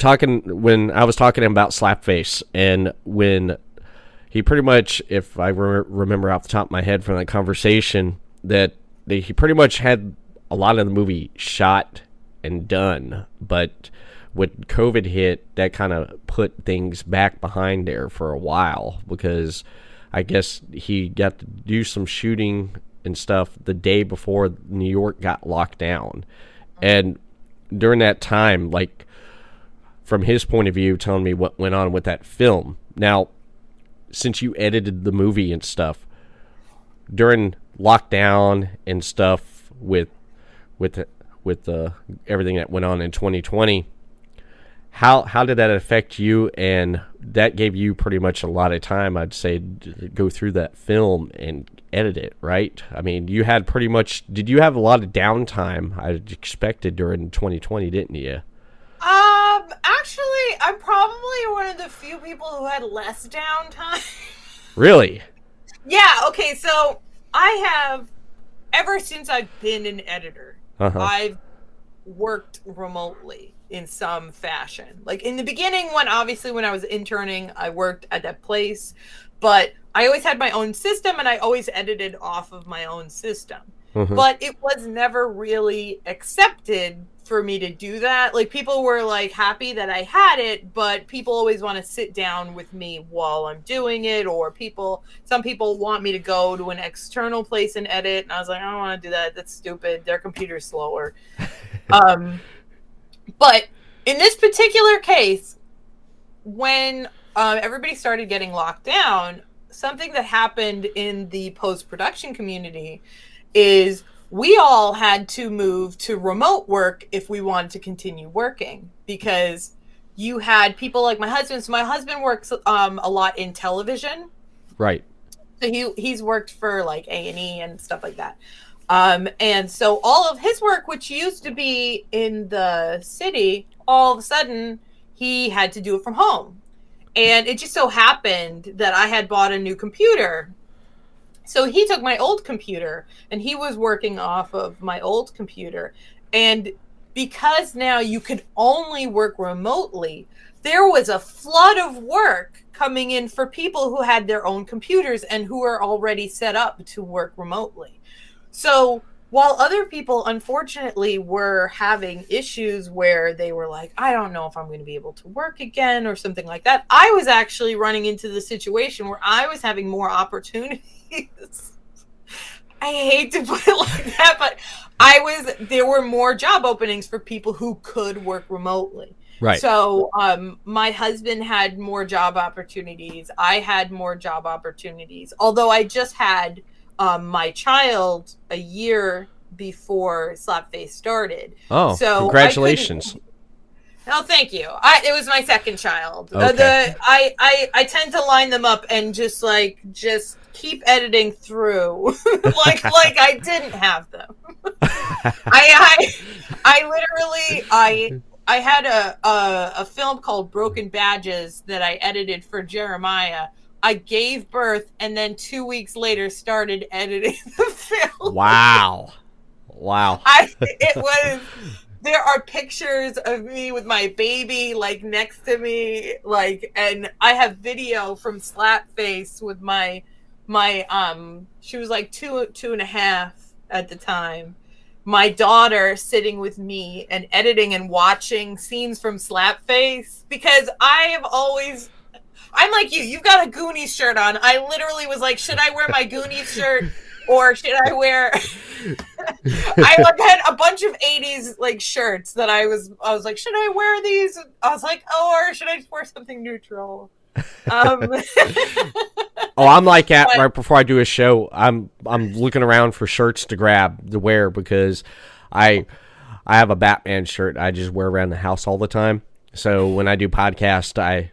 when I was talking about Slapface, and when he pretty much, if I remember off the top of my head from that conversation, that he pretty much had a lot of the movie shot and done, but when COVID hit, that kind of put things back behind there for a while, because I guess he got to do some shooting and stuff the day before New York got locked down. And during that time, like, from his point of view, telling me what went on with that film. Now, since you edited the movie and stuff during lockdown and stuff with everything that went on in 2020, how did that affect you? And that gave you pretty much a lot of time, I'd say, to go through that film and edit it, right? I mean, did you have a lot of downtime, I expected, during 2020, didn't you? Actually, I'm probably one of the few people who had less downtime. Really? Yeah, okay, so I have, ever since I've been an editor, I've worked remotely in some fashion. Like, in the beginning, when I was interning, I worked at that place, but I always had my own system, and I always edited off of my own system. But it was never really accepted for me to do that. Like, people were like happy that I had it, but people always want to sit down with me while I'm doing it, or some people want me to go to an external place and edit, and I was like, I don't want to do that. That's stupid. Their computer's slower. But in this particular case, when everybody started getting locked down, something that happened in the post-production community is we all had to move to remote work if we wanted to continue working, because you had people like my husband. So my husband works a lot in television. Right. So he's worked for like A&E and stuff like that. And so all of his work, which used to be in the city, all of a sudden he had to do it from home. And it just so happened that I had bought a new computer. So he took my old computer and he was working off of my old computer. And because now you could only work remotely, there was a flood of work coming in for people who had their own computers and who are already set up to work remotely. So while other people, unfortunately, were having issues where they were like, I don't know if I'm going to be able to work again or something like that, I was actually running into the situation where I was having more opportunities. I hate to put it like that, but there were more job openings for people who could work remotely. Right. So my husband had more job opportunities. I had more job opportunities. Although I just had my child a year before Slapface started. Oh, so congratulations. Oh, thank you. It was my second child. Okay. I tend to line them up and just keep editing through like I didn't have them. I had a film called Broken Badges that I edited for Jeremiah. I gave birth and then 2 weeks later started editing the film. Wow. There are pictures of me with my baby like next to me, and I have video from Slapface with my she was like two and a half at the time. My daughter sitting with me and editing and watching scenes from Slapface, because I'm like you. You've got a Goonies shirt on. I literally was like, should I wear my Goonies shirt or should I wear? I had a bunch of 80s shirts that I was like, should I wear these? I was like, or should I just wear something neutral? I'm like that right before I do a show. I'm looking around for shirts to wear because I have a Batman shirt I just wear around the house all the time. So when I do podcast, I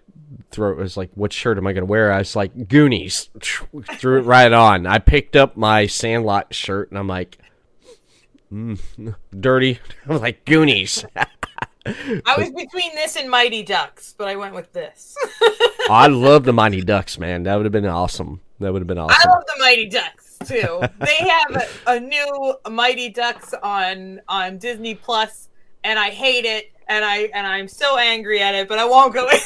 was like, what shirt am I going to wear? I was like, Goonies. Threw it right on. I picked up my Sandlot shirt and I'm like, Dirty, like Goonies. I was between this and Mighty Ducks, but I went with this. I love the Mighty Ducks, man. That would have been awesome. I love the Mighty Ducks too. They have a new Mighty Ducks on Disney Plus, and I hate it, and I'm so angry at it, but I won't go in.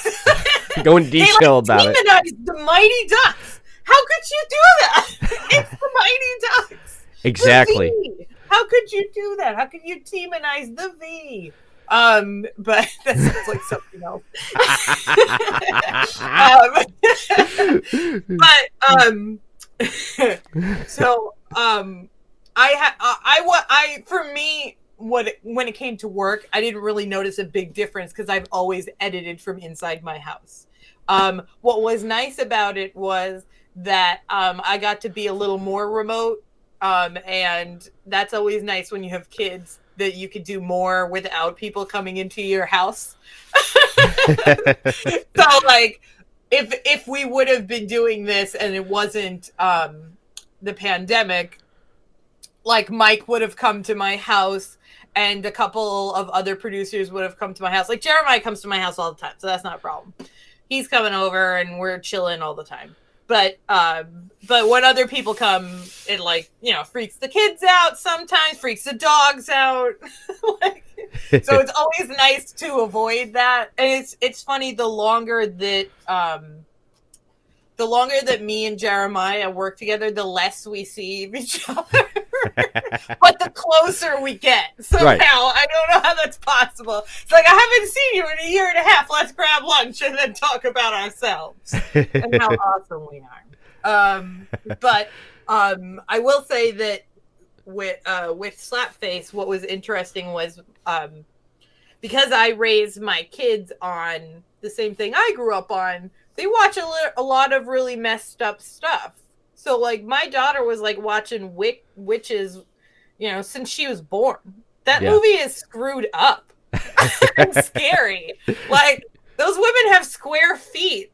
Go in detail about it. Demonized the Mighty Ducks. How could you do that? It's the Mighty Ducks. Exactly. How could you do that? How could you demonize the V? But that sounds like something else. For me, when it came to work, I didn't really notice a big difference because I've always edited from inside my house. What was nice about it was that I got to be a little more remote, and that's always nice when you have kids, that you could do more without people coming into your house. So like if we would have been doing this and it wasn't the pandemic, like Mike would have come to my house and a couple of other producers would have come to my house. Like Jeremiah comes to my house all the time, so that's not a problem. He's coming over and we're chilling all the time. But when other people come, it freaks the kids out sometimes, freaks the dogs out. So it's always nice to avoid that. And it's funny, the longer that me and Jeremiah work together, the less we see each other. But the closer we get. Somehow, right. I don't know how that's possible. It's like, I haven't seen you in a year and a half. Let's grab lunch and then talk about ourselves and how awesome we are. But I will say that with Slapface, what was interesting was because I raised my kids on the same thing I grew up on, they watch a lot of really messed up stuff. So, like, my daughter was, like, watching witches, since she was born. That movie is screwed up and scary. Like, those women have square feet.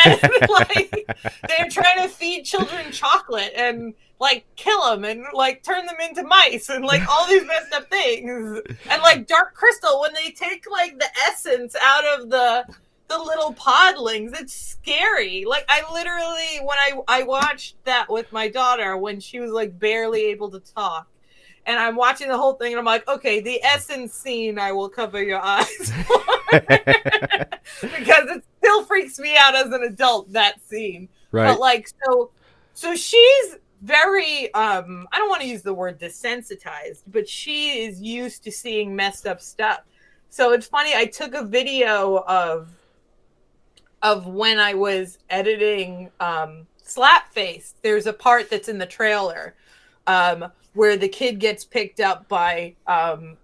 And, like, they're trying to feed children chocolate and, like, kill them and, like, turn them into mice and, like, all these messed up things. And, like, Dark Crystal, when they take, like, the essence out of the little podlings, it's scary. Like, I literally, when I watched that with my daughter when she was like barely able to talk, and I'm watching the whole thing and I'm like, okay, the essence scene, I will cover your eyes because it still freaks me out as an adult, that scene. Right. But like, so she's very I don't want to use the word desensitized, but she is used to seeing messed up stuff. So it's funny, I took a video of when I was editing Slapface. There's a part that's in the trailer where the kid gets picked up by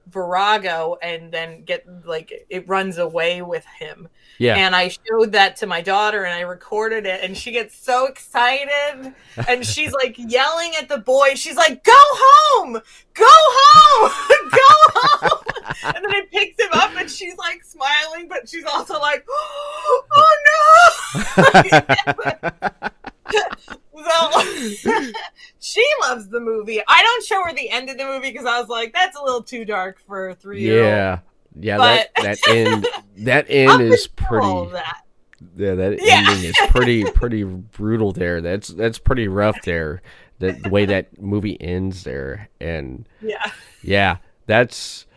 Virago and then it runs away with him. Yeah. And I showed that to my daughter and I recorded it and she gets so excited and she's like yelling at the boy. She's like, go home, go home, go home. And then it picks him up and she's like smiling, but she's also like, oh no. So she loves the movie. I don't show her the end of the movie because I was like, that's a little too dark for a 3-year-old. Yeah, but that end is pretty. Ending is pretty brutal there. That's pretty rough there. The way that movie ends there, and that's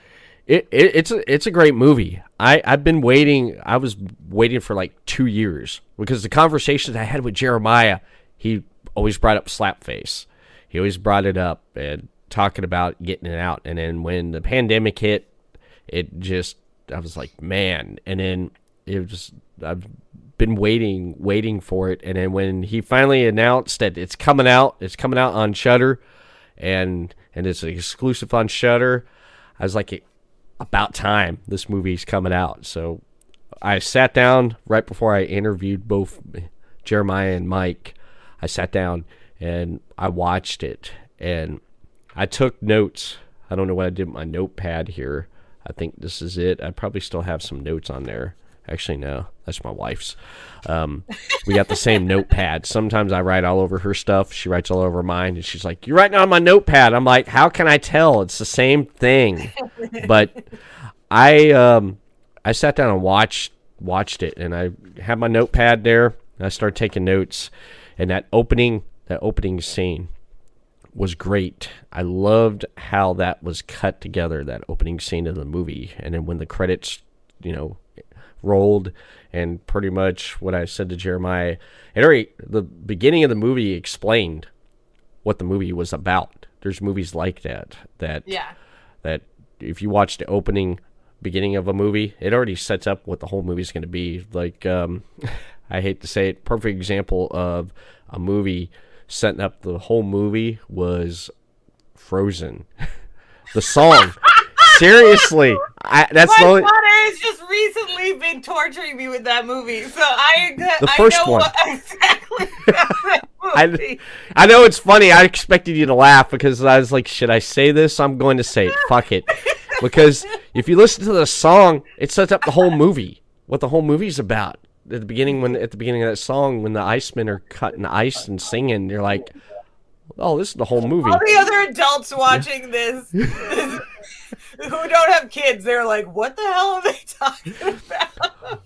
it. It's a great movie. I've been waiting. I was waiting for like 2 years because the conversations I had with Jeremiah, he always brought up Slapface. He always brought it up and talking about getting it out. And then when the pandemic hit, I was like, man. And then I've been waiting for it. And then when he finally announced that it's coming out on Shudder, and it's exclusive on Shudder, I was like, about time this movie's coming out. So I sat down right before I interviewed both Jeremiah and Mike. I sat down and I watched it and I took notes. I don't know what I did with my notepad here. I think this is it. I probably still have some notes on there. Actually, no, that's my wife's. We got the same notepad. Sometimes I write all over her stuff. She writes all over mine, and she's like, "You're writing on my notepad." I'm like, "How can I tell? It's the same thing." But I sat down and watched it, and I had my notepad there, and I started taking notes. And that opening scene was great. I loved how that was cut together, that opening scene of the movie. And then when the credits, rolled, and pretty much what I said to Jeremiah, the beginning of the movie explained what the movie was about. There's movies like that if you watch the beginning of a movie, it already sets up what the whole movie's going to be. Like, I hate to say it, perfect example of a movie setting up the whole movie was Frozen. The song. Seriously. My daughter has just recently been torturing me with that movie, so I know exactly that movie. I know it's funny. I expected you to laugh because I was like, should I say this? I'm going to say it. Fuck it. Because if you listen to the song, it sets up the whole movie, what the whole movie's about. At the beginning of that song, when the Icemen are cutting ice and singing, they're like, "Oh, this is the whole movie." All the other adults watching this who don't have kids, they're like, "What the hell are they talking about?"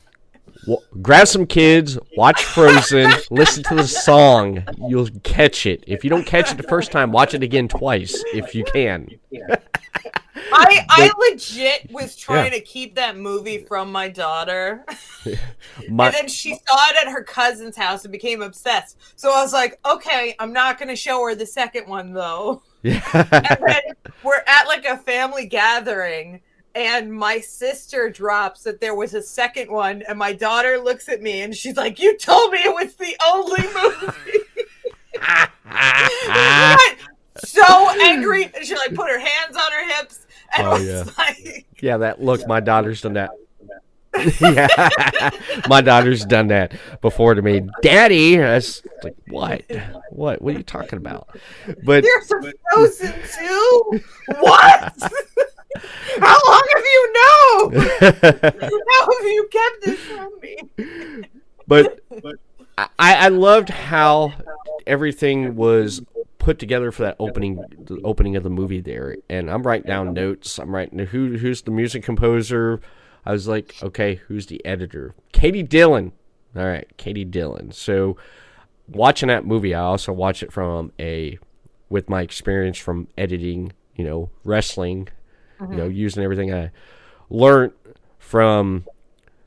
Well, grab some kids, watch Frozen, listen to the song. You'll catch it. If you don't catch it the first time, watch it again twice if you can. I legit was trying to keep that movie from my daughter. And then she saw it at her cousin's house and became obsessed. So I was like, okay, I'm not going to show her the second one, though. Yeah. And then we're at like a family gathering, and my sister drops that there was a second one, and my daughter looks at me, and she's like, you told me it was the only movie. So angry, and she like put her hands on her hips. And yeah, that look, my daughter's done that. Yeah, my daughter's done that before to me. Daddy, I was like, what are you talking about? But there's a Frozen too. What? How long have you known? How have you kept this from me? But I loved how everything was put together for that the opening of the movie there. And I'm writing down notes. I'm writing who's the music composer. I was like, okay, who's the editor? Katie Dillion. All right, Katie Dillion. So watching that movie, I also watch it with my experience from editing, wrestling, using everything I learned from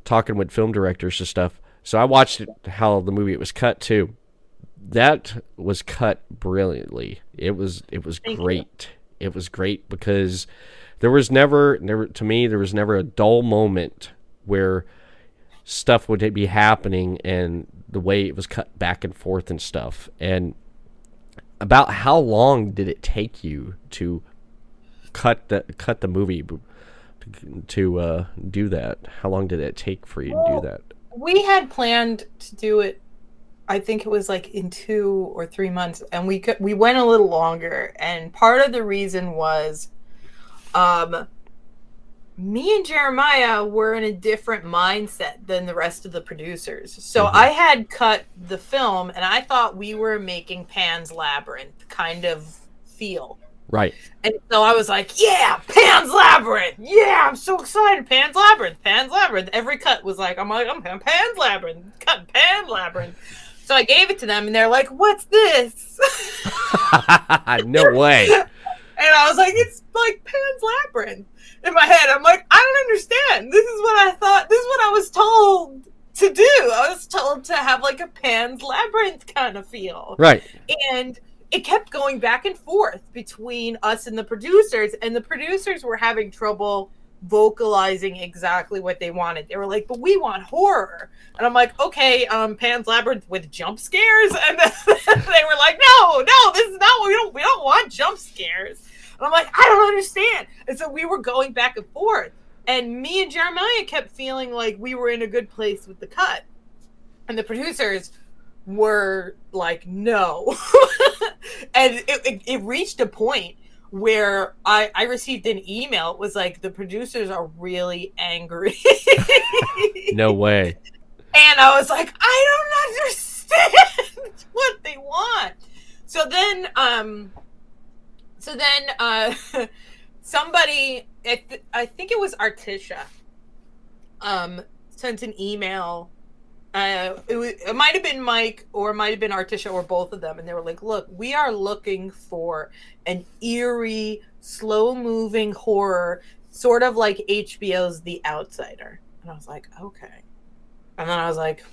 talking with film directors and stuff. So I watched how the movie was cut too. That was cut brilliantly. It was great. It was great because there was never a dull moment where stuff would be happening and the way it was cut back and forth and stuff. And about how long did it take you to cut the movie to do that? How long did it take for you to do that? We had planned to do it, I think it was like in 2 or 3 months, and we went a little longer. And part of the reason was, me and Jeremiah were in a different mindset than the rest of the producers. So I had cut the film, and I thought we were making Pan's Labyrinth kind of feel. Right. And so I was like, yeah, Pan's Labyrinth. Yeah, I'm so excited. Pan's Labyrinth. Pan's Labyrinth. Every cut was like, I'm Pan's Labyrinth. Cut Pan's Labyrinth. So I gave it to them, and they're like, what's this? No way. And I was like, it's like Pan's Labyrinth. In my head, I'm like, I don't understand. This is what I thought. This is what I was told to do. I was told to have like a Pan's Labyrinth kind of feel. Right. And it kept going back and forth between us and the producers were having trouble vocalizing exactly what they wanted. They were like, but we want horror. And I'm like, okay, Pan's Labyrinth with jump scares? And then they were like, no, this is not what we don't want jump scares. And I'm like, I don't understand. And so we were going back and forth. And me and Jeremiah kept feeling like we were in a good place with the cut. And the producers were like, no. And it reached a point where I received an email. It was like, the producers are really angry. No way. And I was like, I don't understand what they want. So then somebody, I think it was Artisha, sent an email. It might have been Mike, or it might have been Artisha, or both of them, and they were like, look, we are looking for an eerie, slow-moving horror, sort of like HBO's The Outsider. And I was like, okay. And then I was like,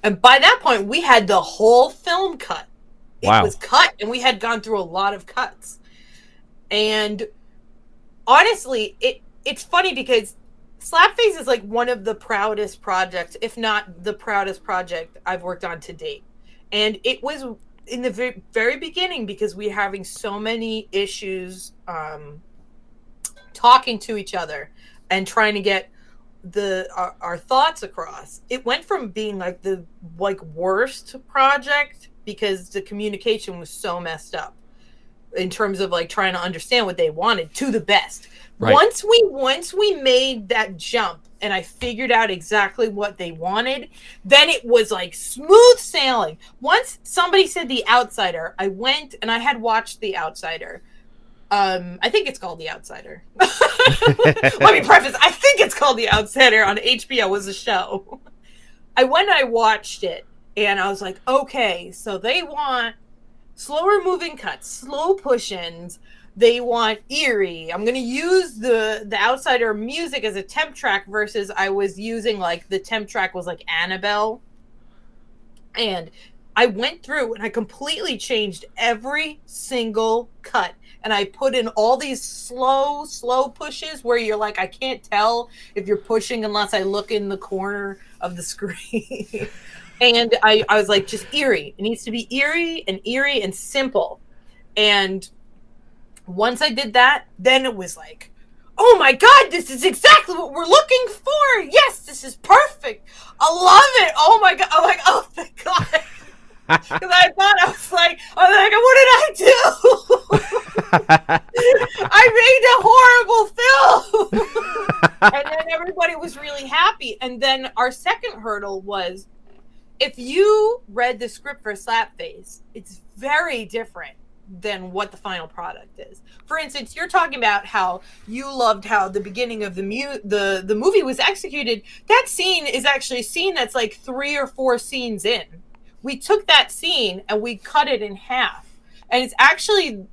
And by that point, we had the whole film cut. It was cut, and we had gone through a lot of cuts. And honestly, it's funny because Slapface is like one of the proudest projects, if not the proudest project I've worked on to date. And it was in the very, very beginning because we were having so many issues talking to each other and trying to get our thoughts across. It went from being like the worst project because the communication was so messed up in terms of like trying to understand what they wanted, to the best. Right. Once we made that jump and I figured out exactly what they wanted, then it was like smooth sailing. Once somebody said The Outsider, I went and I had watched The Outsider. I think it's called The Outsider. Let me preface, I think it's called The Outsider on HBO, was a show. I went and I watched it and I was like, okay, so they want slower moving cuts, slow push-ins. They want eerie. I'm going to use the Outsider music as a temp track versus I was using like the temp track was like Annabelle. And I went through and I completely changed every single cut. And I put in all these slow pushes where you're like, I can't tell if you're pushing unless I look in the corner of the screen. And I was like, just eerie. It needs to be eerie and simple. And once I did that, then it was like, oh my God, this is exactly what we're looking for. Yes, this is perfect. I love it. Oh my God. I'm like, oh thank God. Because I thought I was like, what did I do? I made a horrible film. And then everybody was really happy. And then our second hurdle was, if you read the script for Slapface, it's very different than what the final product is. For instance, you're talking about how you loved how the beginning of the movie was executed. That scene is actually a scene that's like 3 or 4 scenes in. We took that scene and we cut it in half. And it's actually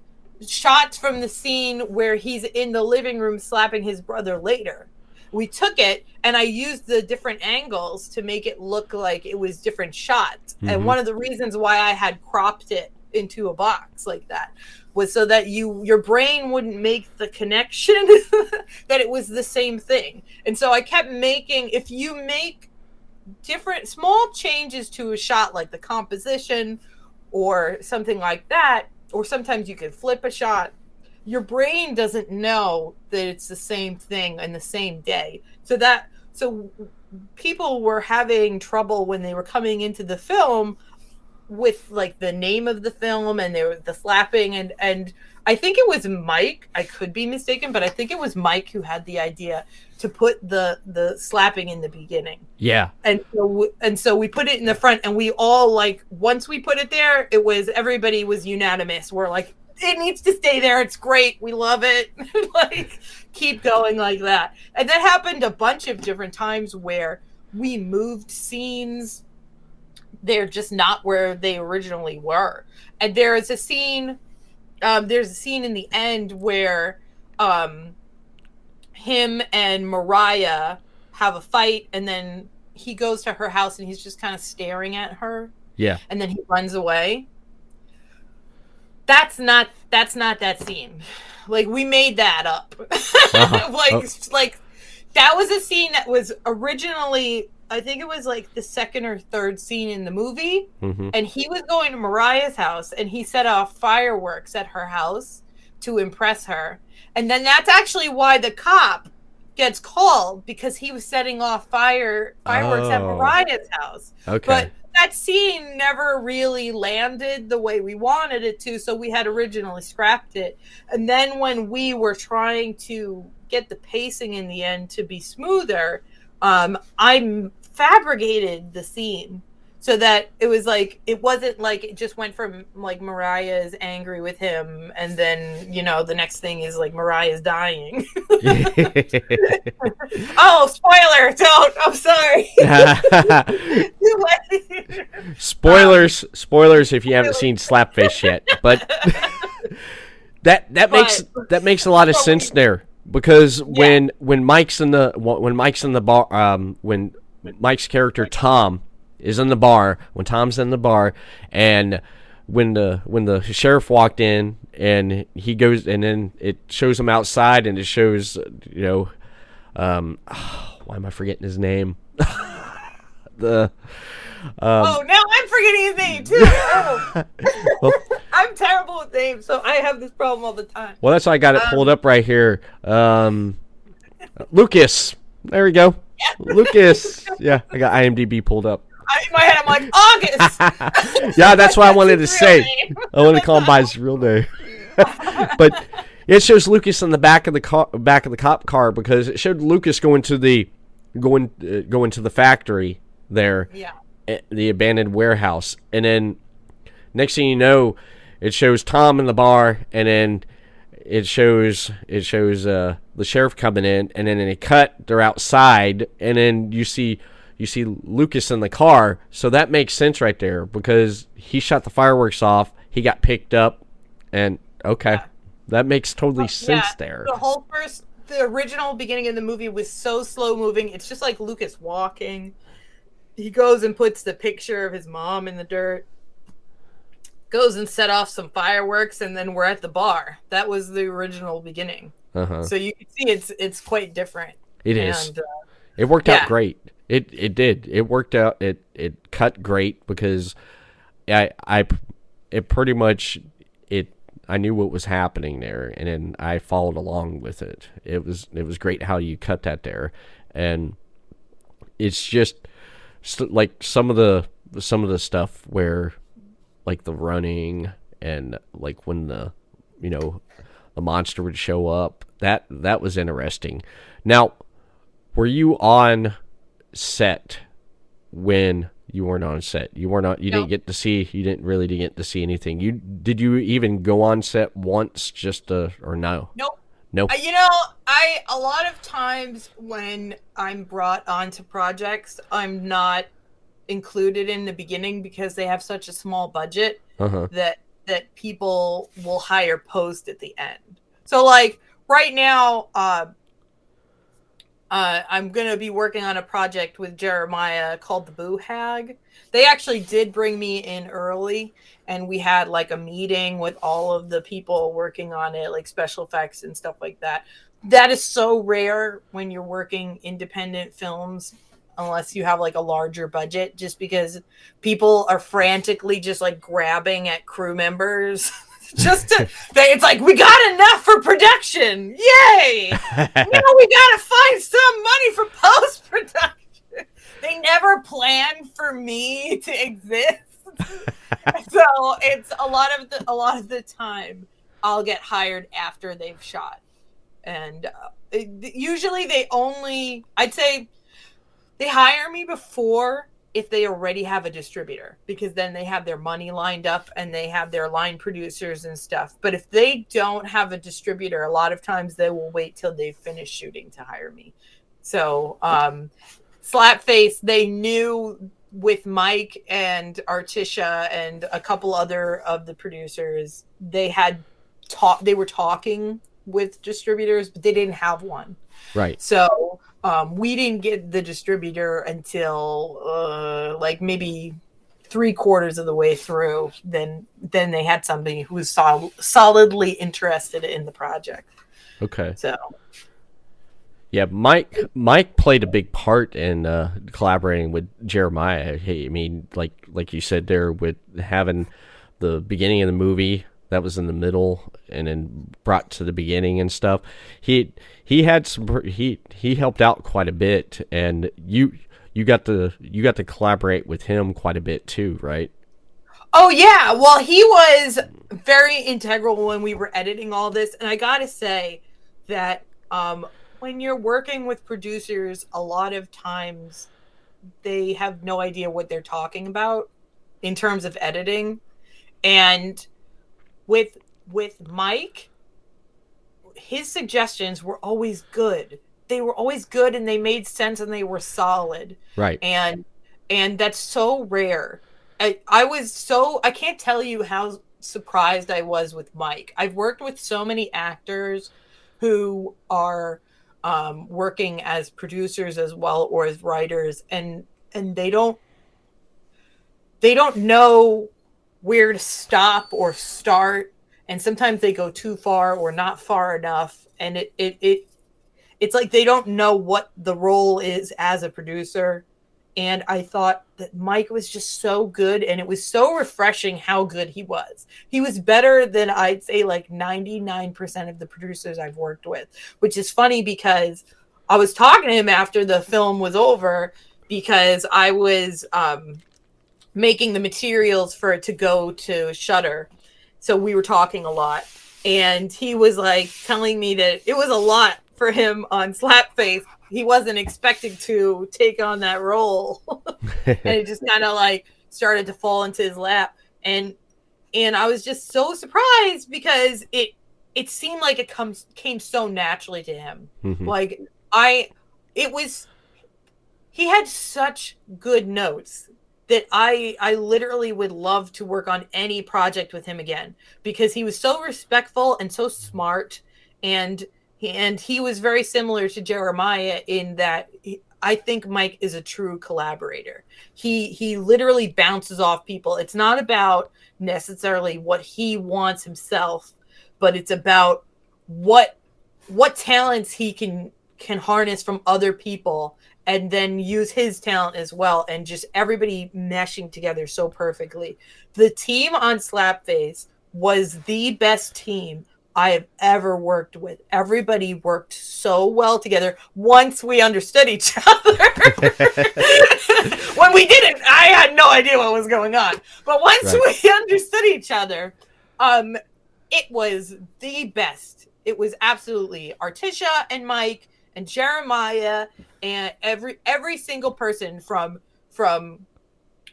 shots from the scene where he's in the living room slapping his brother later. We took it and I used the different angles to make it look like it was different shots. Mm-hmm. And one of the reasons why I had cropped it into a box like that was so that your brain wouldn't make the connection that it was the same thing. And so I kept making, if you make different small changes to a shot, like the composition or something like that, or sometimes you can flip a shot, your brain doesn't know that it's the same thing in the same day. So people were having trouble when they were coming into the film with like the name of the film and the slapping and I think it was Mike, I could be mistaken, but I think it was Mike who had the idea to put the slapping in the beginning. Yeah. And so we put it in the front and we all like, once we put it there, everybody was unanimous. We're like, it needs to stay there. It's great. We love it. Like, keep going like that. And that happened a bunch of different times where we moved scenes. They're just not where they originally were. And there's a scene in the end where him and Mariah have a fight, and then he goes to her house and he's just kind of staring at her. Yeah. And then he runs away. That's not that scene. Like, we made that up. Like that was a scene that was originally, I think it was like the second or third scene in the movie. Mm-hmm. And he was going to Mariah's house and he set off fireworks at her house to impress her. And then that's actually why the cop gets called, because he was setting off fireworks at Mariah's house. Okay. But that scene never really landed the way we wanted it to, so we had originally scrapped it. And then when we were trying to get the pacing in the end to be smoother, I fabricated the scene so that it was like, it wasn't like it just went from like Mariah is angry with him and then, you know, the next thing is like Mariah's dying. Oh, spoiler! Don't. I'm sorry. Spoilers if you haven't seen Slapface yet. But that makes a lot of sense there, because when Mike's in the bar, when Mike's character Tom is in the bar, when Tom's in the bar, and when the sheriff walked in and he goes, and then it shows him outside, and it shows, you know, why am I forgetting his name? Now I'm forgetting his name too. Oh. Well, I'm terrible with names, so I have this problem all the time. Well, that's why I got it pulled up right here. Lucas. There we go. Yeah. Lucas. Yeah, I got IMDb pulled up. In my head, I'm like, August. Yeah, that's what I wanted to say. I wanted to call him by his real name. But it shows Lucas in the back of the cop car, because it showed Lucas going to the factory there. Yeah. The abandoned warehouse, and then next thing you know, it shows Tom in the bar, and then it shows the sheriff coming in, and then in a cut they're outside, and then you see Lucas in the car. So that makes sense right there, because he shot the fireworks off, he got picked up, and that makes totally sense there. The original beginning of the movie was so slow moving. It's just like Lucas walking. He goes and puts the picture of his mom in the dirt, goes and set off some fireworks, and then we're at the bar. That was the original beginning. So you can see it's quite different. It is. It worked out great. It did. It worked out. It cut great, because I knew what was happening there, and then I followed along with it. It was great how you cut that there, and it's just like some of the stuff where, like the running, and like when the monster would show up, that was interesting. Now, were you on set when you weren't on set? You weren't on. You didn't get to see. You didn't really get to see anything. Did you even go on set once, or no? Nope. Nope. A lot of times when I'm brought onto projects, I'm not included in the beginning because they have such a small budget that people will hire post at the end. So like right now, I'm going to be working on a project with Jeremiah called The Boo Hag. They actually did bring me in early, and we had like a meeting with all of the people working on it, like special effects and stuff like that. That is so rare when you're working independent films, unless you have like a larger budget, just because people are frantically just like grabbing at crew members. It's like, we got enough for production. Yay! Now we gotta find some money for post-production. They never planned for me to exist. So it's a lot of the time I'll get hired after they've shot. And usually I'd say they hire me before if they already have a distributor, because then they have their money lined up and they have their line producers and stuff. But if they don't have a distributor, a lot of times they will wait till they finish shooting to hire me. So Slapface, they knew with Mike and Artisha and a couple other of the producers, they were talking with distributors, but they didn't have one. Right. So we didn't get the distributor until like maybe 3/4 of the way through. Then they had somebody who was solidly interested in the project. Okay. So yeah, Mike played a big part in collaborating with Jeremiah. I mean, like you said there, with having the beginning of the movie that was in the middle and then brought to the beginning and stuff. He had some, he helped out quite a bit, and you you got to collaborate with him quite a bit too, right? Oh yeah, well he was very integral when we were editing all this, and I gotta say that when you're working with producers, a lot of times they have no idea what they're talking about in terms of editing. And with Mike, his suggestions were always good. They were always good, and they made sense, and they were solid. Right. And that's so rare. I can't tell you how surprised I was with Mike. I've worked with so many actors who are working as producers as well, or as writers, and they don't know where to stop or start, and sometimes they go too far or not far enough, and it's like they don't know what the role is as a producer. And I thought that Mike was just so good, and it was so refreshing how good he was. He was better than, I'd say, like 99% of the producers I've worked with, which is funny because I was talking to him after the film was over, because I was making the materials for it to go to Shudder. So we were talking a lot, and he was like telling me that it was a lot for him on Slapface. He wasn't expecting to take on that role. And it just kind of like started to fall into his lap. And I was just so surprised because it seemed like it came so naturally to him. Mm-hmm. Like he had such good notes that I literally would love to work on any project with him again, because he was so respectful and so smart, and he was very similar to Jeremiah in that I think Mike is a true collaborator. He literally bounces off people. It's not about necessarily what he wants himself, but it's about what talents he can harness from other people, and then use his talent as well, and just everybody meshing together so perfectly. The team on Slapface was the best team I have ever worked with. Everybody worked so well together once we understood each other. When we didn't, I had no idea what was going on. But once we understood each other, it was the best. It was absolutely Artisha and Mike and Jeremiah and every single person from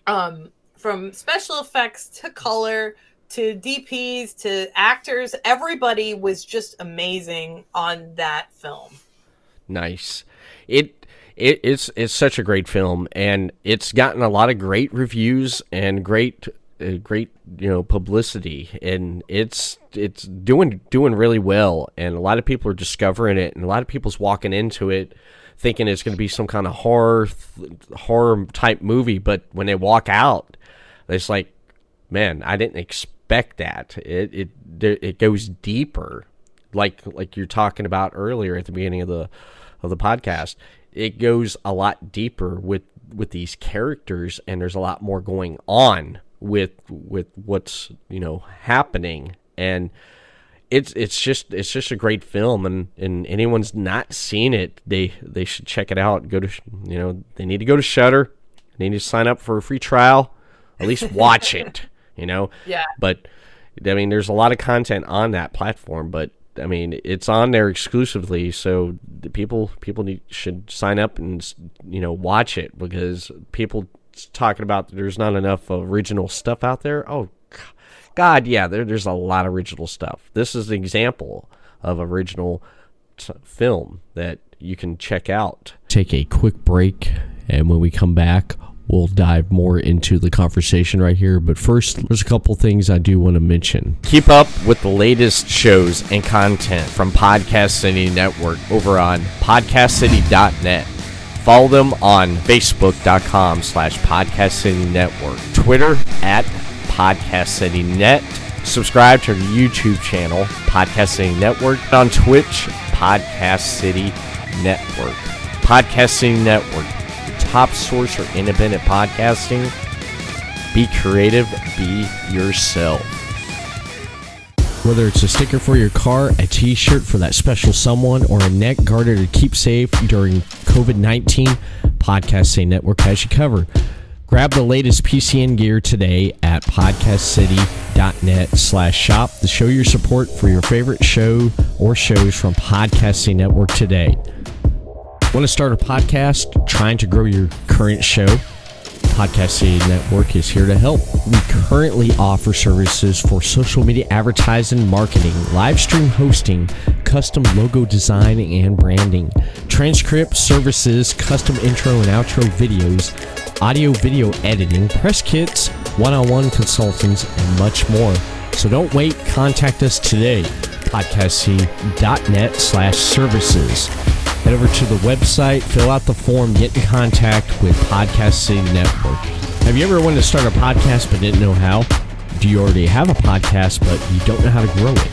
special effects to color to DPs to actors. Everybody was just amazing on that film. Nice. It's such a great film, and it's gotten a lot of great reviews and great publicity, and it's doing really well, and a lot of people are discovering it, and a lot of people's walking into it thinking it's going to be some kind of horror type movie, but when they walk out, it's like, man, I didn't expect that. It goes deeper, like you're talking about earlier at the beginning of the podcast. It goes a lot deeper with these characters, and there's a lot more going on with what's happening, and it's just a great film, and anyone's not seen it, they should check it out. Go to they need to go to Shudder. They need to sign up for a free trial, at least watch it. Yeah. But I mean, there's a lot of content on that platform, but I mean, it's on there exclusively, so the people should sign up and watch it, because people talking about there's not enough original stuff out there. Oh God, yeah, there's a lot of original stuff. This is an example of original film that you can check out. Take a quick break, and when we come back, we'll dive more into the conversation right here. But first, there's a couple things I do want to mention. Keep up with the latest shows and content from Podcast City Network over on podcastcity.net. Follow them on facebook.com/Podcast City Network, Twitter @PodcastCityNet. Subscribe to the YouTube channel, Podcast City Network. On Twitch, Podcast City Network. Podcast City Network, top source for independent podcasting. Be creative, be yourself. Whether it's a sticker for your car, a t-shirt for that special someone, or a neck garter to keep safe during COVID-19, Podcast City Network has you covered. Grab the latest PCN gear today at podcastcity.net/shop to show your support for your favorite show or shows from Podcast City Network today. Want to start a podcast? Trying to grow your current show? Podcast City Network is here to help. We currently offer services for social media advertising, marketing, live stream hosting, custom logo design and branding, transcript services, custom intro and outro videos, audio video editing, press kits, one-on-one consultants, and much more. So don't wait. Contact us today. podcastcity.net/services. Head over to the website, fill out the form, get in contact with Podcast City Network. Have you ever wanted to start a podcast but didn't know how? Do you already have a podcast but you don't know how to grow it?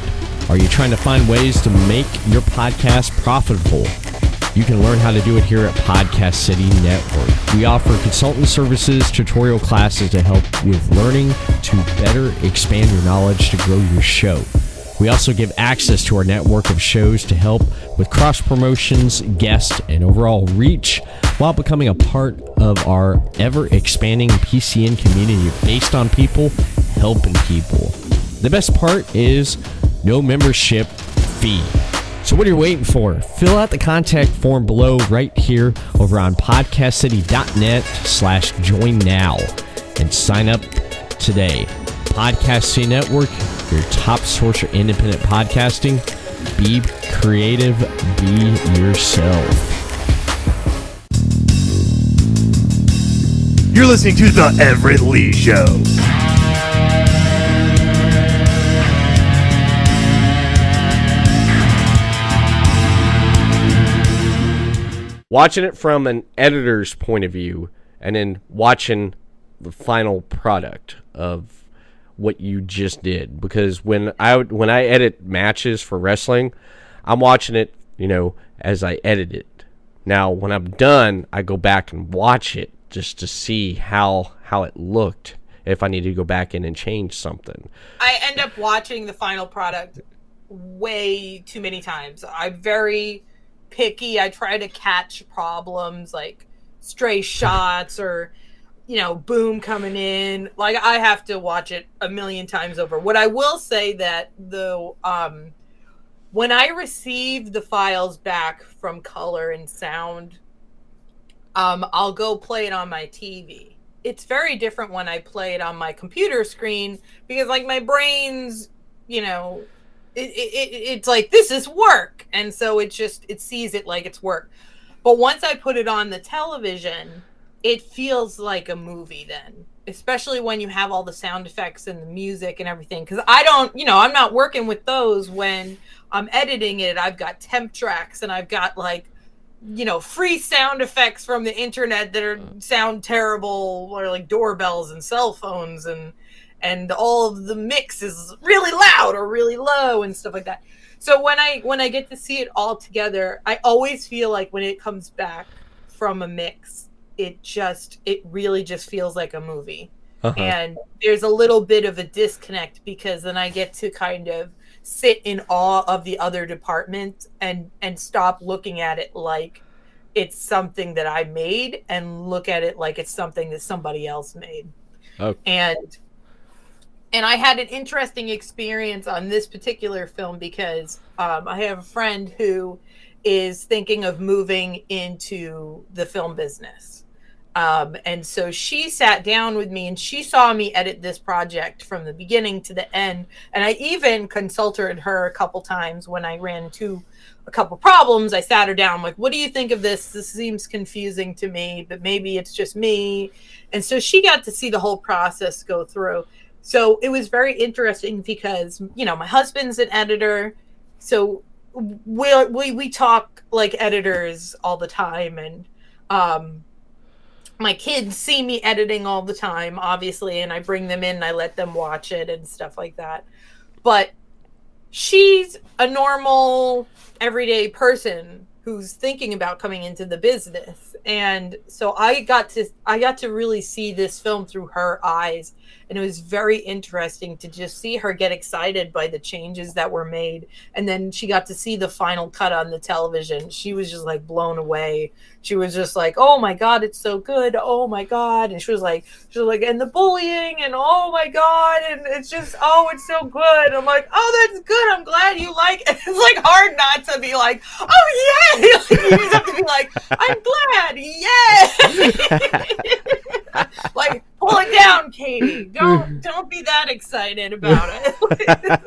Are you trying to find ways to make your podcast profitable? You can learn how to do it here at Podcast City Network. We offer consultant services, tutorial classes to help with learning to better expand your knowledge to grow your show. We also give access to our network of shows to help with cross promotions, guests, and overall reach while becoming a part of our ever-expanding PCN community based on people helping people. The best part is no membership fee. So what are you waiting for? Fill out the contact form below right here over on podcastcity.net/join now and sign up today. Podcast City Network, your top source for independent podcasting. Be creative, be yourself. You're listening to The Everett Lee Show. Watching it from an editor's point of view and then watching the final product of what you just did, because when I edit matches for wrestling, I'm watching it, as I edit it. Now, when I'm done, I go back and watch it just to see how it looked, if I need to go back in and change something. I end up watching the final product way too many times. I'm very picky. I try to catch problems like stray shots or boom coming in. Like, I have to watch it a million times over. What I will say that when I receive the files back from color and sound, I'll go play it on my TV. It's very different when I play it on my computer screen because, like, my brain's, it's like, this is work. And so it sees it like it's work. But once I put it on the television, it feels like a movie then, especially when you have all the sound effects and the music and everything. Because I'm not working with those when I'm editing it. I've got temp tracks and I've got free sound effects from the internet that sound terrible, or like doorbells and cell phones, and all of the mix is really loud or really low and stuff like that. So when I get to see it all together, I always feel like when it comes back from a mix, it really just feels like a movie. Uh-huh. And there's a little bit of a disconnect because then I get to kind of sit in awe of the other department and stop looking at it like it's something that I made and look at it like it's something that somebody else made. Okay. And I had an interesting experience on this particular film because I have a friend who is thinking of moving into the film business. And so she sat down with me and she saw me edit this project from the beginning to the end. And I even consulted her a couple times when I ran into a couple problems. I sat her down, like, what do you think of this? This seems confusing to me, but maybe it's just me. And so she got to see the whole process go through. So it was very interesting because, my husband's an editor. So we talk like editors all the time. And, my kids see me editing all the time, obviously, and I bring them in and I let them watch it and stuff like that. But she's a normal, everyday person who's thinking about coming into the business. And so I got to really see this film through her eyes, and it was very interesting to just see her get excited by the changes that were made. And then she got to see the final cut on the television. She was just like blown away. She was just like, oh my God, it's so good. Oh my God. And she was like, and the bullying, and oh my God. And it's just, oh, it's so good. I'm like, oh, that's good. I'm glad you like it. It's like hard not to be like, oh yeah. You just have to be like, I'm glad. Yeah. Like, pull it down, Katie. Don't be that excited about it.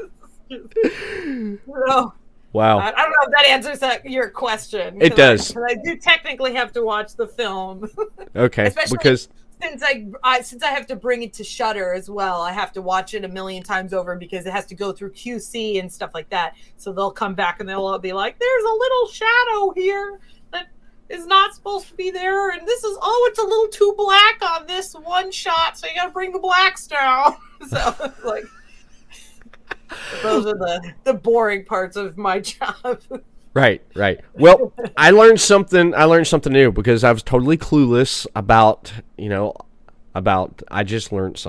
So, wow. I don't know if that answers your question. It does. I do technically have to watch the film. Okay. Especially because since I have to bring it to Shudder as well, I have to watch it a million times over because it has to go through QC and stuff like that. So they'll come back and they'll all be like, "There's a little shadow here that is not supposed to be there, and this is it's a little too black on this one shot, so you got to bring the blacks down." So like, those are the boring parts of my job. Right. Well, I learned something new because I was totally clueless about, I just learned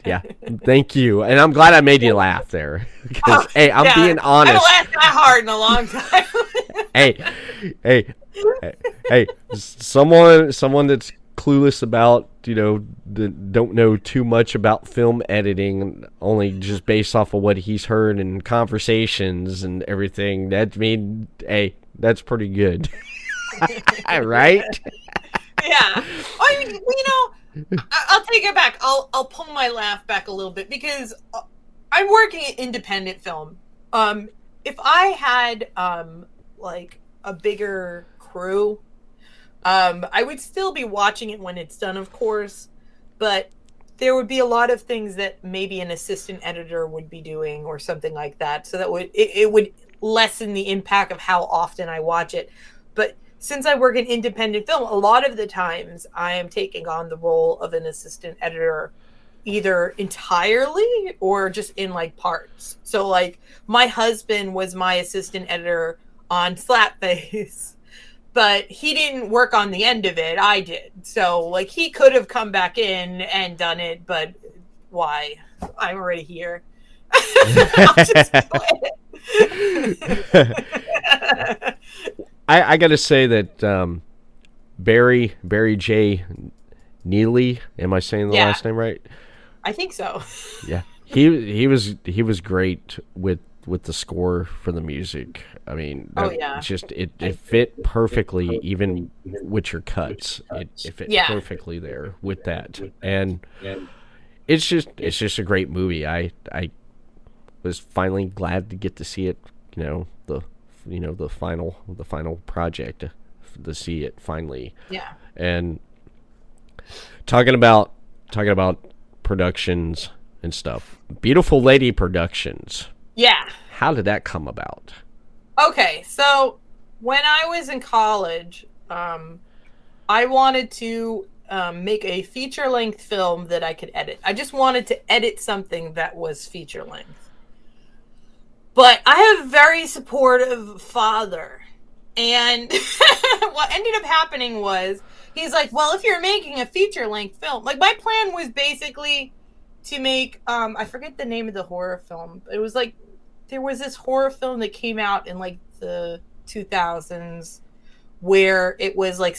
yeah. Thank you. And I'm glad I made you laugh there. Because, hey, I'm being honest. I haven't laughed that hard in a long time. hey, someone that's clueless about, don't know too much about film editing, only just based off of what he's heard in conversations and everything. That's pretty good. Right? Yeah. I mean, I'll take it back. I'll pull my laugh back a little bit because I'm working in independent film. If I had like a bigger crew, I would still be watching it when it's done, of course, but there would be a lot of things that maybe an assistant editor would be doing or something like that. So that it would lessen the impact of how often I watch it. But since I work in independent film, a lot of the times I am taking on the role of an assistant editor, either entirely or just in like parts. So like my husband was my assistant editor on Slapface, but he didn't work on the end of it. I did. So like he could have come back in and done it, but why? I'm already here. I'll just do it. I got to say that Barry J. Neely, am I saying the last name right? I think so. Yeah, he was great with the score for the music. I mean, it fit perfectly, even with your cuts. It fit perfectly there with that, and it's just a great movie. I was finally glad to get to see it. The final project, to see it finally. Yeah. And talking about productions and stuff. Beautiful Lady Productions. Yeah. How did that come about? Okay, so when I was in college, I wanted to make a feature-length film that I could edit. I just wanted to edit something that was feature-length. But I have a very supportive father. And what ended up happening was, he's like, well, if you're making a feature-length film, like my plan was basically to make, I forget the name of the horror film. It was like, there was this horror film that came out in like the 2000s where it was like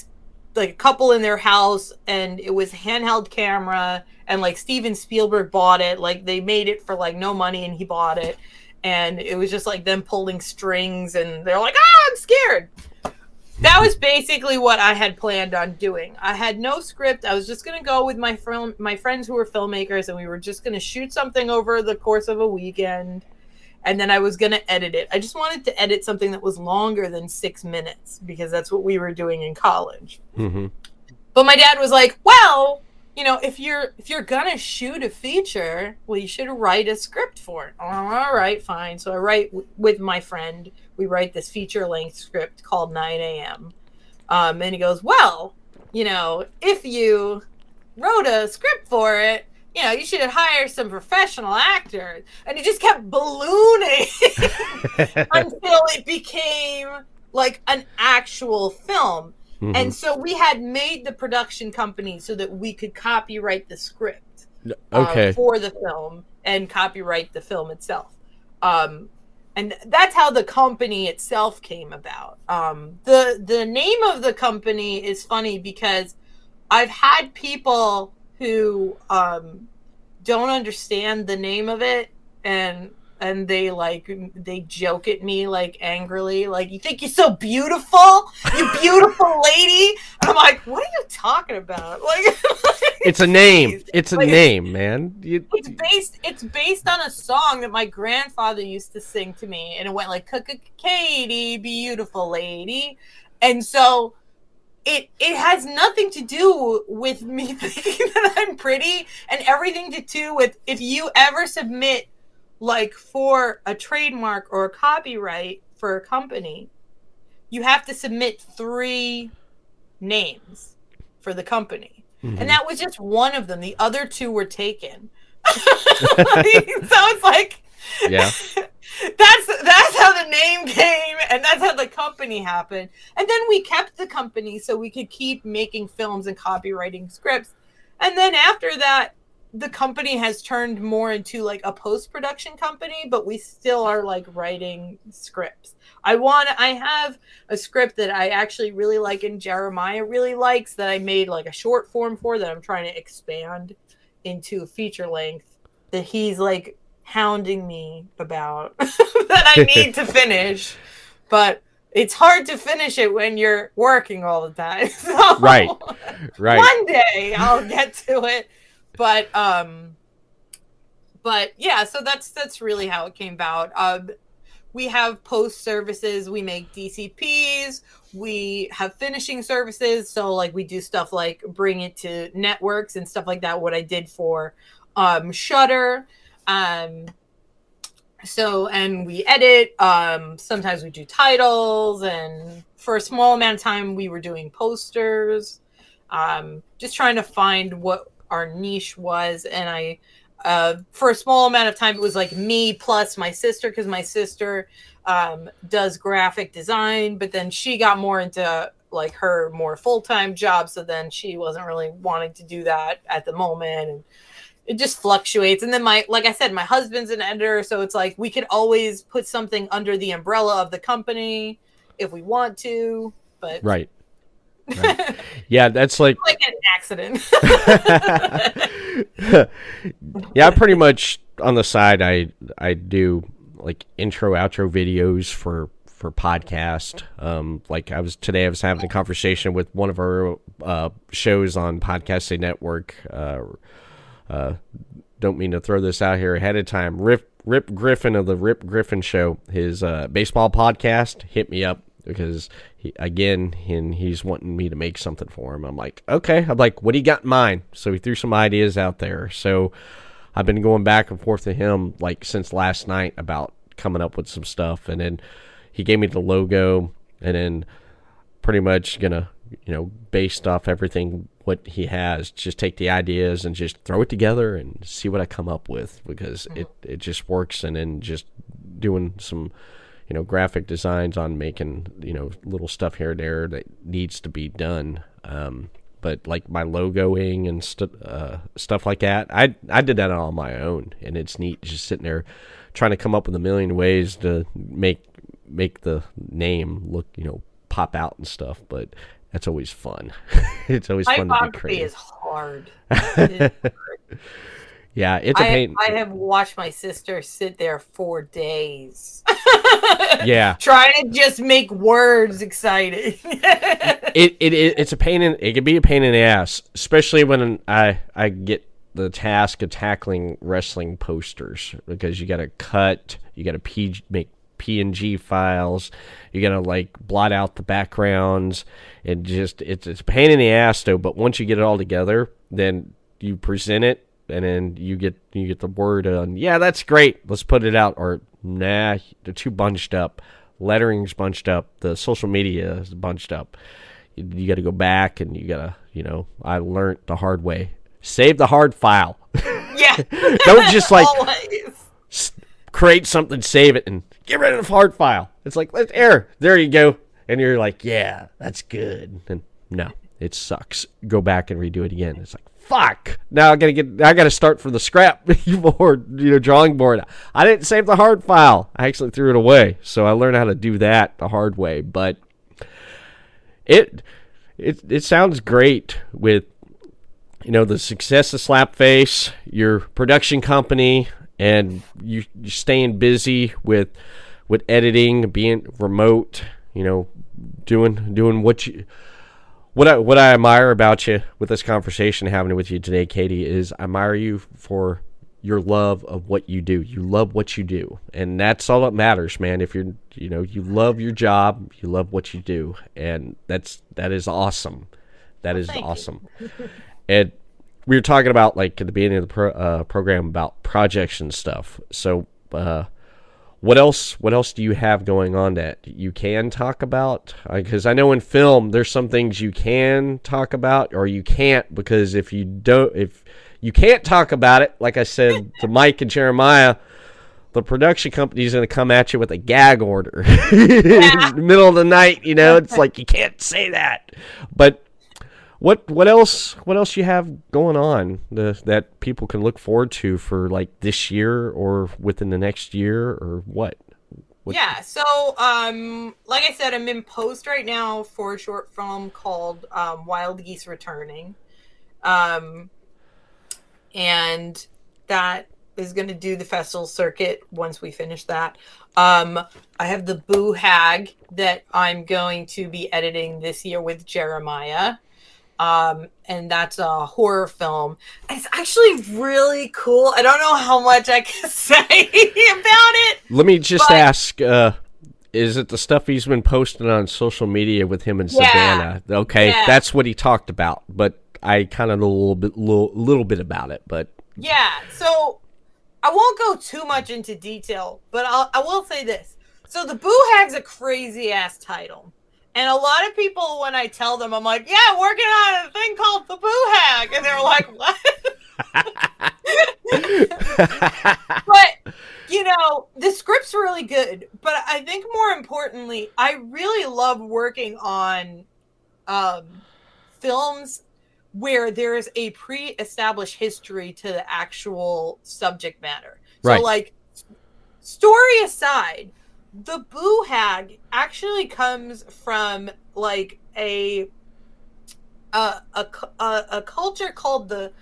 a couple in their house and it was handheld camera and like Steven Spielberg bought it. Like they made it for like no money and he bought it. And it was just like them pulling strings and they're like, I'm scared. That was basically what I had planned on doing. I had no script. I was just going to go with my friends who were filmmakers and we were just going to shoot something over the course of a weekend. And then I was going to edit it. I just wanted to edit something that was longer than 6 minutes because that's what we were doing in college. Mm-hmm. But my dad was like, well, if you're going to shoot a feature, well, you should write a script for it. All right, fine. So I write with my friend. We write this feature-length script called 9 a.m. And he goes, well, if you wrote a script for it, you should hire some professional actors. And it just kept ballooning until it became like an actual film. And so we had made the production company so that we could copyright the script for the film and copyright the film itself. And that's how the company itself came about. The name of the company is funny because I've had people who don't understand the name of it, and they joke at me like angrily, like, you think you're so beautiful, you beautiful lady. And I'm like, what are you talking about? Like, it's a name. It's a name, man. It's based on a song that my grandfather used to sing to me, and it went like, Katie, beautiful lady. And so it has nothing to do with me thinking that I'm pretty, and everything to do with, if you ever submit like for a trademark or a copyright for a company, you have to submit 3 names for the company. And that was just one of them. The other 2 were taken. So it's like, yeah, that's how the name came, and that's how the company happened. And then we kept the company so we could keep making films and copywriting scripts. And then after that, the company has turned more into like a post-production company, but we still are like writing scripts. I have a script that I actually really like, and Jeremiah really likes, that I made like a short form for, that I'm trying to expand into a feature length, that he's like hounding me about that I need to finish. But it's hard to finish it when you're working all the time. So right. One day I'll get to it. But yeah, so that's really how it came about. We have post services. We make DCPs. We have finishing services. So like we do stuff like bring it to networks and stuff like that. What I did for Shudder. So, and we edit. Sometimes we do titles, and for a small amount of time we were doing posters. Just trying to find what our niche was. And I for a small amount of time it was like me plus my sister, because my sister does graphic design, but then she got more into like her more full-time job, so then she wasn't really wanting to do that at the moment, and it just fluctuates. And then like I said, my husband's an editor, so it's like we could always put something under the umbrella of the company if we want to, but right. Yeah, that's like an accident. Yeah, pretty much on the side I do like intro outro videos for podcast. Like I was having a conversation with one of our shows on Podcasting Network. Don't mean to throw this out here ahead of time. Rip Griffin of the Rip Griffin Show, his baseball podcast, hit me up because he's wanting me to make something for him. I'm like, okay. I'm like, what do you got in mind? So he threw some ideas out there. So I've been going back and forth to him like since last night about coming up with some stuff, and then he gave me the logo, and then pretty much gonna, based off everything what he has, just take the ideas and just throw it together and see what I come up with, because it just works. And then just doing some graphic designs on making little stuff here and there that needs to be done. But like my logoing and stuff like that, I did that all on my own, and it's neat just sitting there trying to come up with a million ways to make the name look pop out and stuff. But that's always fun. It's always fun to be creative. Is hard. It is hard. Yeah, it's a pain. I have watched my sister sit there for days. Yeah, trying to just make words exciting. It's a pain in. It can be a pain in the ass, especially when I get the task of tackling wrestling posters, because you got to cut, you got to make PNG files, you got to like blot out the backgrounds, and just it's a pain in the ass though. But once you get it all together, then you present it. And then you get the word on, yeah, that's great, let's put it out. Or, nah, they're too bunched up. Lettering's bunched up. The social media is bunched up. You got to go back, and you got to, I learned the hard way. Save the hard file. Yeah. Don't just like create something, save it, and get rid of the hard file. It's like, let's error. There you go. And you're like, yeah, that's good. And no, it sucks. Go back and redo it again. It's like, fuck. Now I gotta start from the scrap board, drawing board. I didn't save the hard file. I actually threw it away. So I learned how to do that the hard way. But it sounds great with the success of Slapface, your production company, and you staying busy with editing, being remote, doing what I admire about you with this conversation happening with you today, Katie, is I admire you for your love of what you do. You love what you do, and that's all that matters, man. If you love your job, you love what you do, and that is awesome. That is awesome. And we were talking about, like, at the beginning of the program about projects and stuff. So, what else do you have going on that you can talk about? Because I know in film there's some things you can talk about or you can't, because if you can't talk about it, like I said to Mike and Jeremiah, the production company is going to come at you with a gag order in the middle of the night. It's like, you can't say that. But what else you have going on that people can look forward to for, like, this year or within the next year, or what? Yeah, so like I said, I'm in post right now for a short film called Wild Geese Returning. And that is going to do the festival circuit once we finish that. I have the Boo Hag that I'm going to be editing this year with Jeremiah. And that's a horror film. It's actually really cool. I don't know how much I can say about it. Let me just ask, is it the stuff he's been posting on social media with him and Savannah? Okay, that's what he talked about, but I kind of know a little bit about it, but yeah. So I won't go too much into detail, but I will say this. So the Boo Hag's a crazy ass title. And a lot of people, when I tell them, I'm like, yeah, working on a thing called the Boo Hag. And they're like, what? But, the script's really good. But I think more importantly, I really love working on films where there's a pre-established history to the actual subject matter. Right. So, like, story aside, the Boo Hag actually comes from, like, a culture called the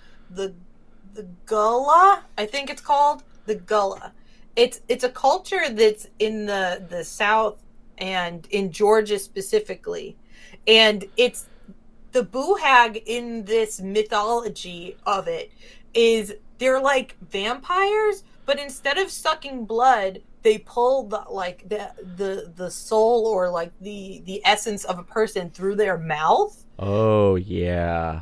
Gullah. I think it's called the Gullah. It's a culture that's in the South and in Georgia specifically, and it's the Boo Hag in this mythology of it is they're like vampires, but instead of sucking blood, they pull the soul or, like, the essence of a person through their mouth. Oh yeah.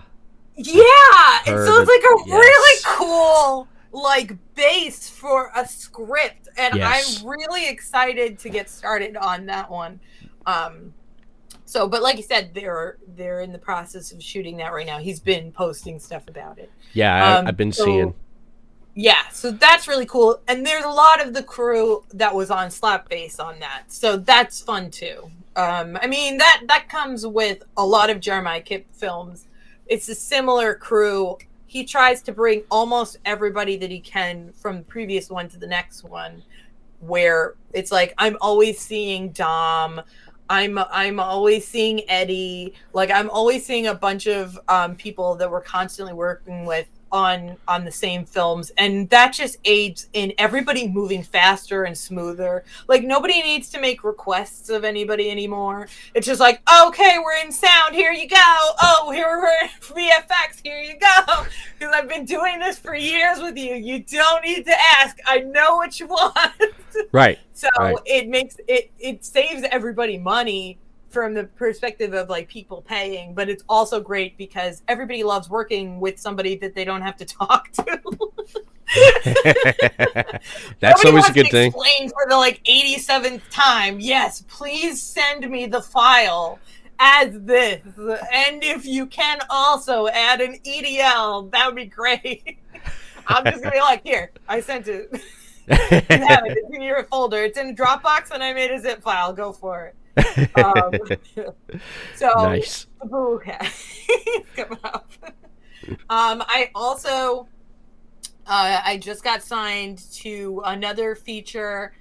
Yeah, and so it's like a really cool, like, base for a script, and I'm really excited to get started on that one. So, but like you said, they're in the process of shooting that right now. He's been posting stuff about it. Yeah, I've been seeing. Yeah, so that's really cool. And there's a lot of the crew that was on Slapface on that. So that's fun too. I mean, that comes with a lot of Jeremiah Kipp films. It's a similar crew. He tries to bring almost everybody that he can from the previous one to the next one, where it's like, I'm always seeing Dom. I'm always seeing Eddie. Like, I'm always seeing a bunch of people that we're constantly working with on the same films, and that just aids in everybody moving faster and smoother. Like, nobody needs to make requests of anybody anymore. It's just like, okay, we're in sound, here you go. Oh, here we're in VFX, here you go. Because I've been doing this for years with you. You don't need to ask. I know what you want. Right. So it saves everybody money from the perspective of, like, people paying, but it's also great because everybody loves working with somebody that they don't have to talk to. That's always a good thing. Explain for the, like, 87th time, yes, please send me the file as this, and if you can also add an EDL, that would be great. I'm just gonna be like, here, I sent it. You have it. It's in your folder. It's in Dropbox, and I made a zip file. Go for it. Um, so Nice. come up. I also I just got signed to another feature.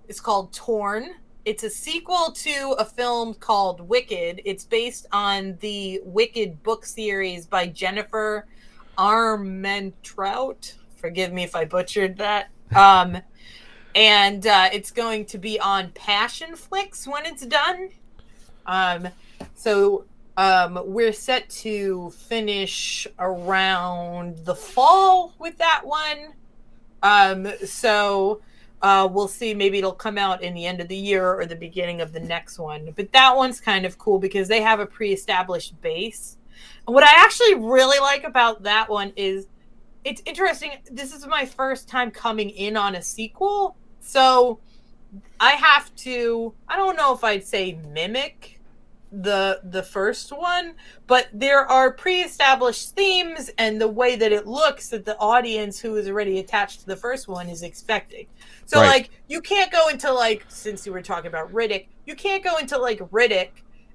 It's called Torn. It's a sequel to a film called Wicked. It's based on the Wicked book series by Jennifer Armentrout. Forgive me if I butchered that. And it's going to be on Passion Flix when it's done. So we're set to finish around the fall with that one. So we'll see. Maybe it'll come out in the end of the year or the beginning of the next one. But that one's kind of cool because they have a pre-established base. And what I actually really like about that one is it's interesting. This is my first time coming in on a sequel. So I have to, I don't know if I'd say mimic the first one, but there are pre-established themes and the way that it looks that the audience who is already attached to the first one is expecting. So Right. like you can't go into like, since you were talking about Riddick, you can't go into like Riddick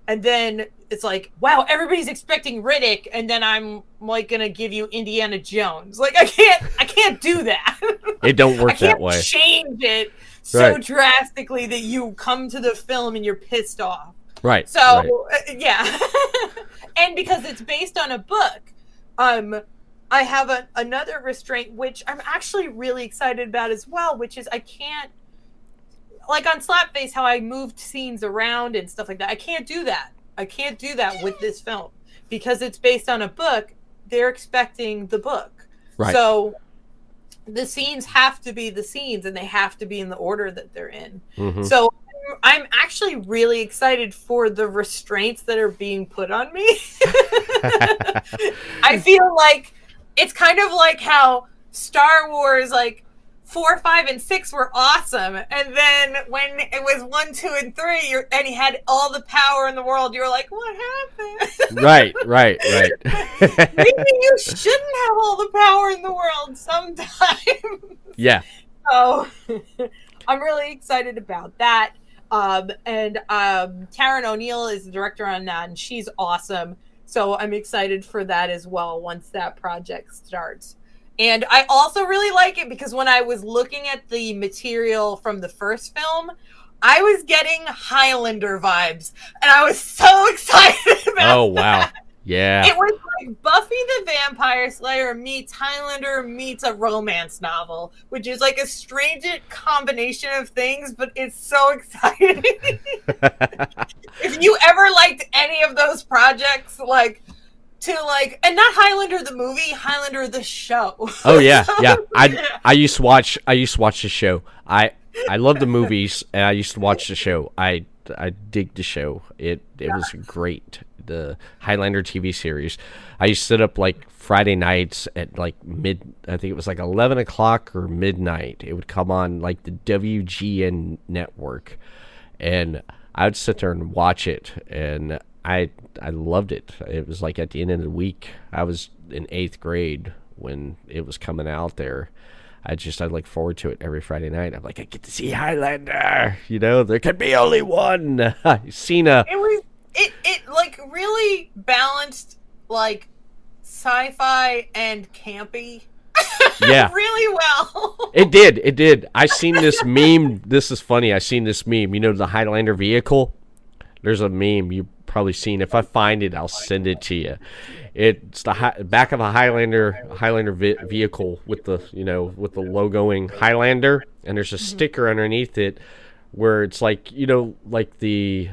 and then it's like, wow, everybody's expecting Riddick and then I'm like gonna give you Indiana Jones. Like I can't do that. It don't work I can't that way. change it so Right. drastically that you come to the film and you're pissed off. Right. So right. yeah, and because it's based on a book, I have another restraint which I'm actually really excited about as well, which is I can't, like on Slapface, how I moved scenes around and stuff like that. I can't do that. I can't do that with this film because it's based on a book. They're expecting the book, Right. so the scenes have to be the scenes and they have to be in the order that they're in. Mhm. So I'm actually really excited for the restraints that are being put on me. I feel like it's kind of like how Star Wars, like 4, 5, and 6 were awesome, and then when it was 1, 2, and 3, and he had all the power in the world, you were like, "What happened?" Right. Maybe you shouldn't have all the power in the world sometimes. Yeah. So I'm really excited about that. And Karen O'Neill is the director on that, and she's awesome. So I'm excited for that as well once that project starts. And I also really like it because when I was looking at the material from the first film, I was getting Highlander vibes, and I was so excited about Oh wow. that. Yeah. It was like Buffy the Vampire Slayer meets Highlander meets a romance novel, which is like a strange combination of things, but it's so exciting. If you ever liked any of those projects, like and not Highlander the movie, Highlander the show. Oh yeah. Yeah. I used to watch the show. I love the movies and I used to watch the show. I dig the show. It was great. The Highlander TV series. I used to sit up like Friday nights at like I think it was like 11 o'clock or midnight. It would come on like the WGN network, and I would sit there and watch it, and I loved it. It was like at the end of the week. I was in 8th grade when it was coming out there. I look forward to it every Friday night. I'm like, I get to see Highlander. You know, there could be only one. Cena. It like really balanced like sci-fi and campy. Yeah. Really well. It did. I seen this meme. This is funny. I seen this meme. You know the Highlander vehicle? There's a meme you've probably seen. If I find it, I'll send it to you. It's the back of a Highlander vehicle with the logoing Highlander, and there's a sticker underneath it where it's like the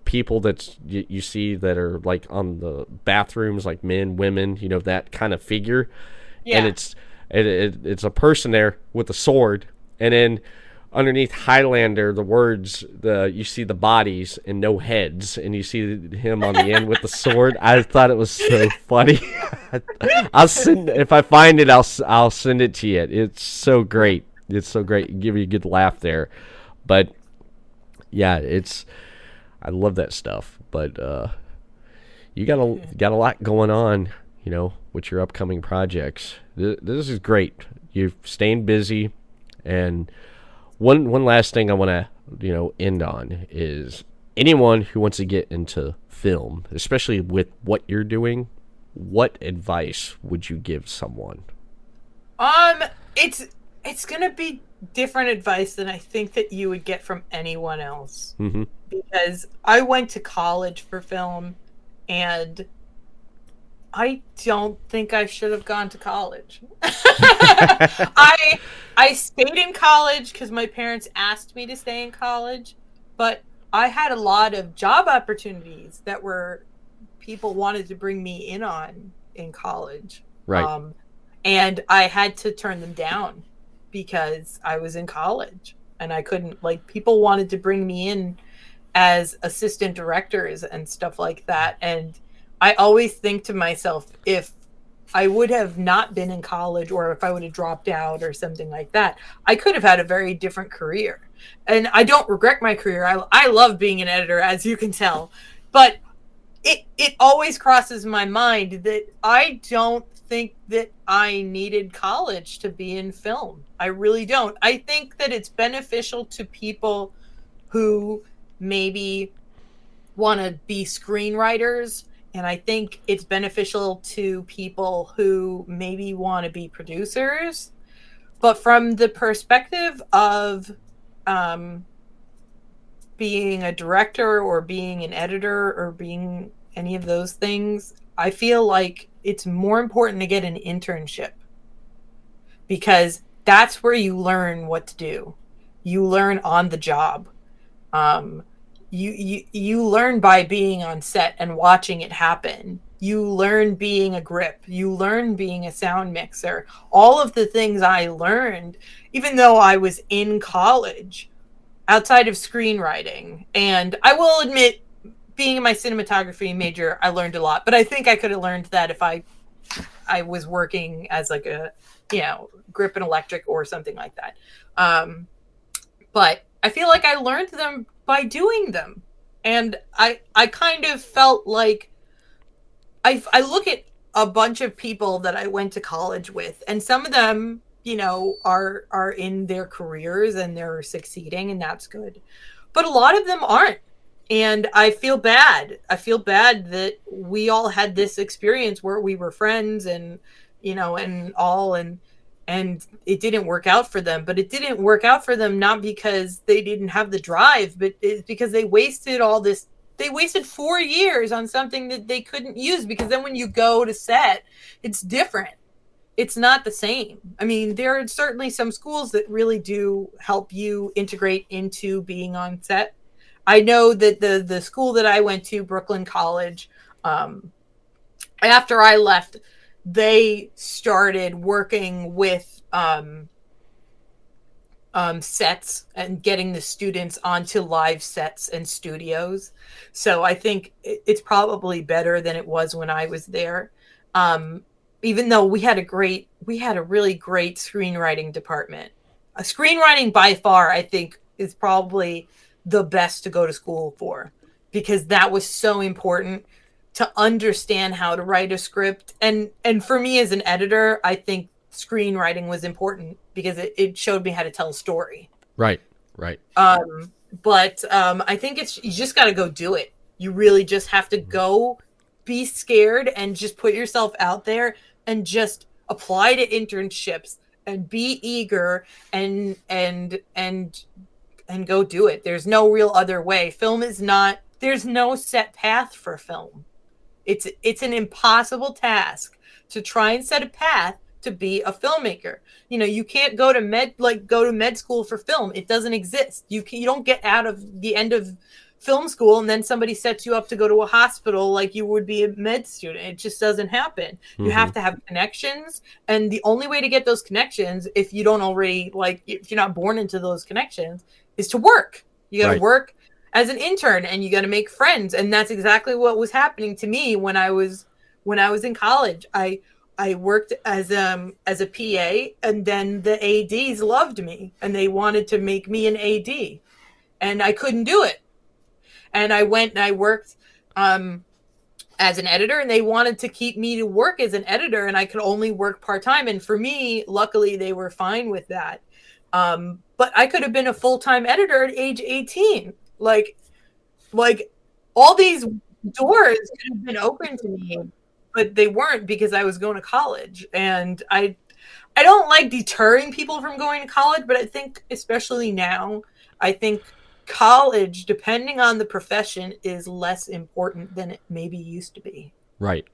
people that you see that are like on the bathrooms, like men, women, that kind of figure. Yeah. And it's a person there with a sword, and then underneath Highlander, the words, you see the bodies and no heads, and you see him on the end with the sword. I thought it was so funny. If I find it, I'll send it to you. It's so great. It's so great. Give you a good laugh there. But yeah, I love that stuff. But you got a lot going on, with your upcoming projects. This is great. You're staying busy. And one last thing I want to end on is anyone who wants to get into film, especially with what you're doing, what advice would you give someone? It's gonna be different advice than I think that you would get from anyone else. Mm-hmm. Because I went to college for film, and I don't think I should have gone to college. I stayed in college because my parents asked me to stay in college, but I had a lot of job opportunities that were people wanted to bring me in on in college. Right. And I had to turn them down because I was in college and I couldn't, like, people wanted to bring me in as assistant directors and stuff like that. And I always think to myself, if I would have not been in college, or if I would have dropped out or something like that, I could have had a very different career. And I don't regret my career. I love being an editor, as you can tell. But it always crosses my mind that I don't think that I needed college to be in film. I really don't. I think that it's beneficial to people who maybe want to be screenwriters, and I think it's beneficial to people who maybe want to be producers. But from the perspective of being a director or being an editor or being any of those things, I feel like it's more important to get an internship, because that's where you learn what to do. You learn on the job. You learn by being on set and watching it happen. You learn being a grip. You learn being a sound mixer. All of the things I learned, even though I was in college, outside of screenwriting. And I will admit, being in my cinematography major, I learned a lot. But I think I could have learned that if I was working as like a, grip and electric or something like that. But I feel like I learned them by doing them. And I kind of felt like I look at a bunch of people that I went to college with, and some of them, are in their careers and they're succeeding, and that's good. But a lot of them aren't. And I feel bad. I feel bad that we all had this experience where we were friends and, and it didn't work out for them. But it didn't work out for them not because they didn't have the drive, but it's because they wasted all this. They wasted 4 years on something that they couldn't use, because then when you go to set, it's different. It's not the same. I mean, there are certainly some schools that really do help you integrate into being on set. I know that the school that I went to, Brooklyn College, after I left, they started working with sets and getting the students onto live sets and studios. So I think it's probably better than it was when I was there. Even though we had a really great screenwriting department. Screenwriting by far, I think, is probably the best to go to school for, because that was so important to understand how to write a script. And for me as an editor, I think screenwriting was important because it showed me how to tell a story. Right. But I think you just got to go do it. You really just have to go be scared and just put yourself out there and just apply to internships and be eager and go do it. There's no real other way. There's no set path for film. It's an impossible task to try and set a path to be a filmmaker. You can't go to med school for film. It doesn't exist. You don't get out of the end of film school and then somebody sets you up to go to a hospital like you would be a med student. It just doesn't happen. Mm-hmm. You have to have connections, and the only way to get those connections, if you don't already, if you're not born into those connections, is to work. You got to work as an intern, and you got to make friends. And that's exactly what was happening to me when I was in college. I worked as a PA, and then the ADs loved me and they wanted to make me an AD, and I couldn't do it. And I went and I worked as an editor, and they wanted to keep me to work as an editor, and I could only work part-time. And for me, luckily, they were fine with that. But I could have been a full-time editor at age 18. Like all these doors could have been open to me, but they weren't because I was going to college. And I don't like deterring people from going to college, but I think especially now, I think college, depending on the profession, is less important than it maybe used to be. Right.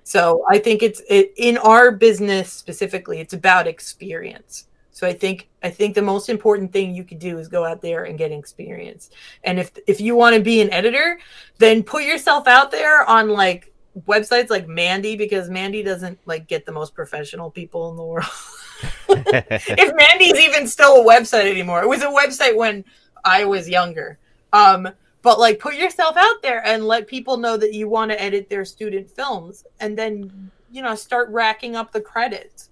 So I think it's in our business specifically, it's about experience. So I think the most important thing you could do is go out there and get experience. And if you want to be an editor, then put yourself out there on like websites like Mandy, because Mandy doesn't like get the most professional people in the world. If Mandy's even still a website anymore. It was a website when I was younger. But like put yourself out there and let people know that you want to edit their student films, and then, you know, start racking up the credits.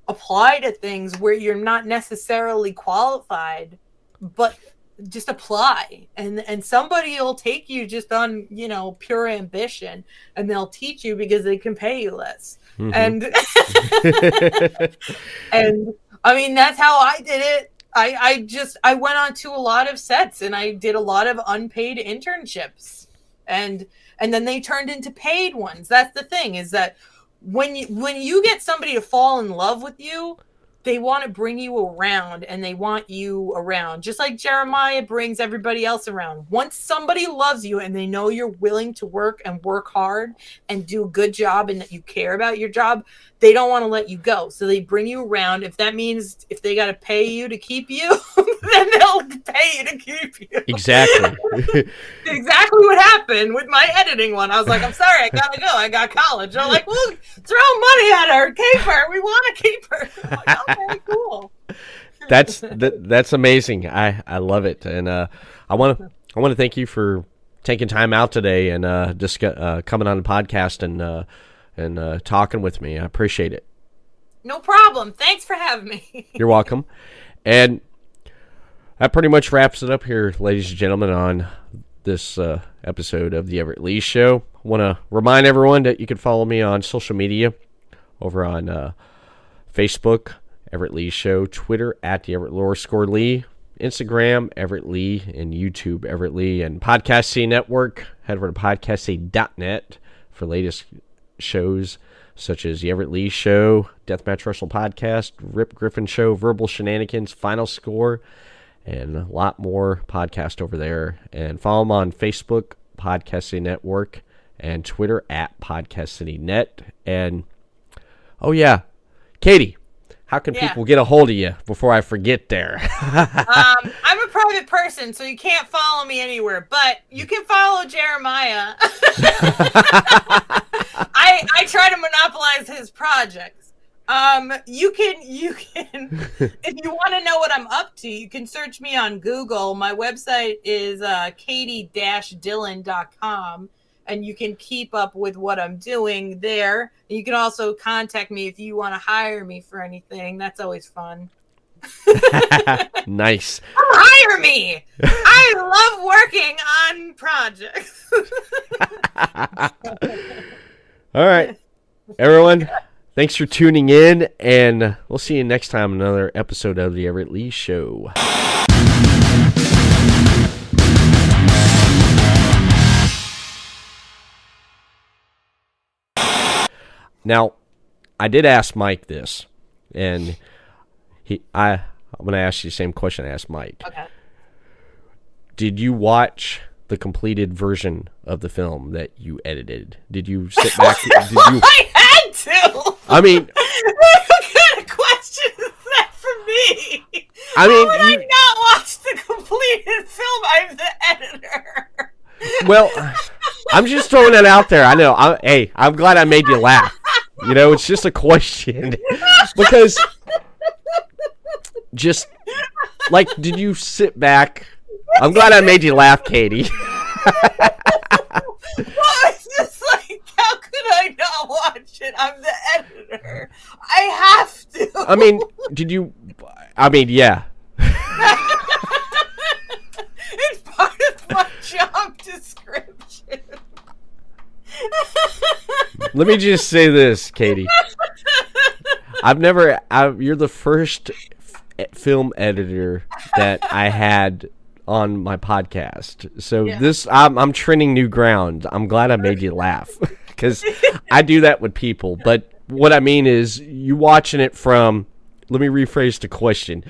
Apply to things where you're not necessarily qualified, but just apply, and somebody will take you just on, you know, pure ambition, and they'll teach you because they can pay you less. And and I mean, that's how I did it. I went on to a lot of sets, and I did a lot of unpaid internships, and then they turned into paid ones. That's the thing, is that when you get somebody to fall in love with you, they want to bring you around, and they want you around, just like Jeremiah brings everybody else around. Once somebody loves you and they know you're willing to work hard and do a good job, and that you care about your job, they don't want to let you go. So they bring you around. If that means if they got to pay you to keep you, then they'll pay you to keep you. Exactly. Exactly what happened with my editing one. I was like, I'm sorry, I gotta go. I got college. They're like, well, throw money at her. Keep her. We want to keep her. I'm like, okay, cool. That's amazing. I love it, and I want to thank you for taking time out today and coming on the podcast and talking with me. I appreciate it. No problem. Thanks for having me. You're welcome. And that pretty much wraps it up here, ladies and gentlemen, on this episode of the Everett Lee Show. I want to remind everyone that you can follow me on social media over on Facebook, Everett Lee Show, Twitter at the Everett _Lee, Instagram, Everett Lee, and YouTube, Everett Lee, and Podcasting Network. Head over to podcasting.net for latest shows such as the Everett Lee Show, Deathmatch Wrestle Podcast, Rip Griffin Show, Verbal Shenanigans, Final Score, and a lot more podcast over there. And follow them on Facebook, Podcasting Network, and Twitter at PodcastCityNet. And, oh yeah, Katie, how can people get a hold of you before I forget there? I'm a private person, so you can't follow me anywhere, but you can follow Jeremiah. I try to monopolize his projects. You can if you want to know what I'm up to, you can search me on Google. My website is katie-dillon.com, and you can keep up with what I'm doing there. And you can also contact me if you want to hire me for anything. That's always fun. Nice. Hire me. I love working on projects. All right, everyone. Thanks for tuning in, and we'll see you next time on another episode of the Everett Lee Show. Now, I did ask Mike this, and I'm going to ask you the same question I asked Mike. Okay. Did you watch the completed version of the film that you edited? Did you sit back? I had to. I mean, what kind of question is that for me? I mean, how would I not watch the completed film? I'm the editor. Well, I'm just throwing it out there. I know. I'm glad I made you laugh. You know, it's just a question. Because, just, like, did you sit back? I'm glad I made you laugh, Katie. Well, it's just like, how could I not watch it? I'm the editor. I have to. I mean, yeah. It's part of my job description. Let me just say this, Katie. You're the first film editor that I had on my podcast. So Yeah. this, I'm trending new ground. I'm glad I made you laugh because I do that with people. But what I mean is, you watching it from. Let me rephrase the question.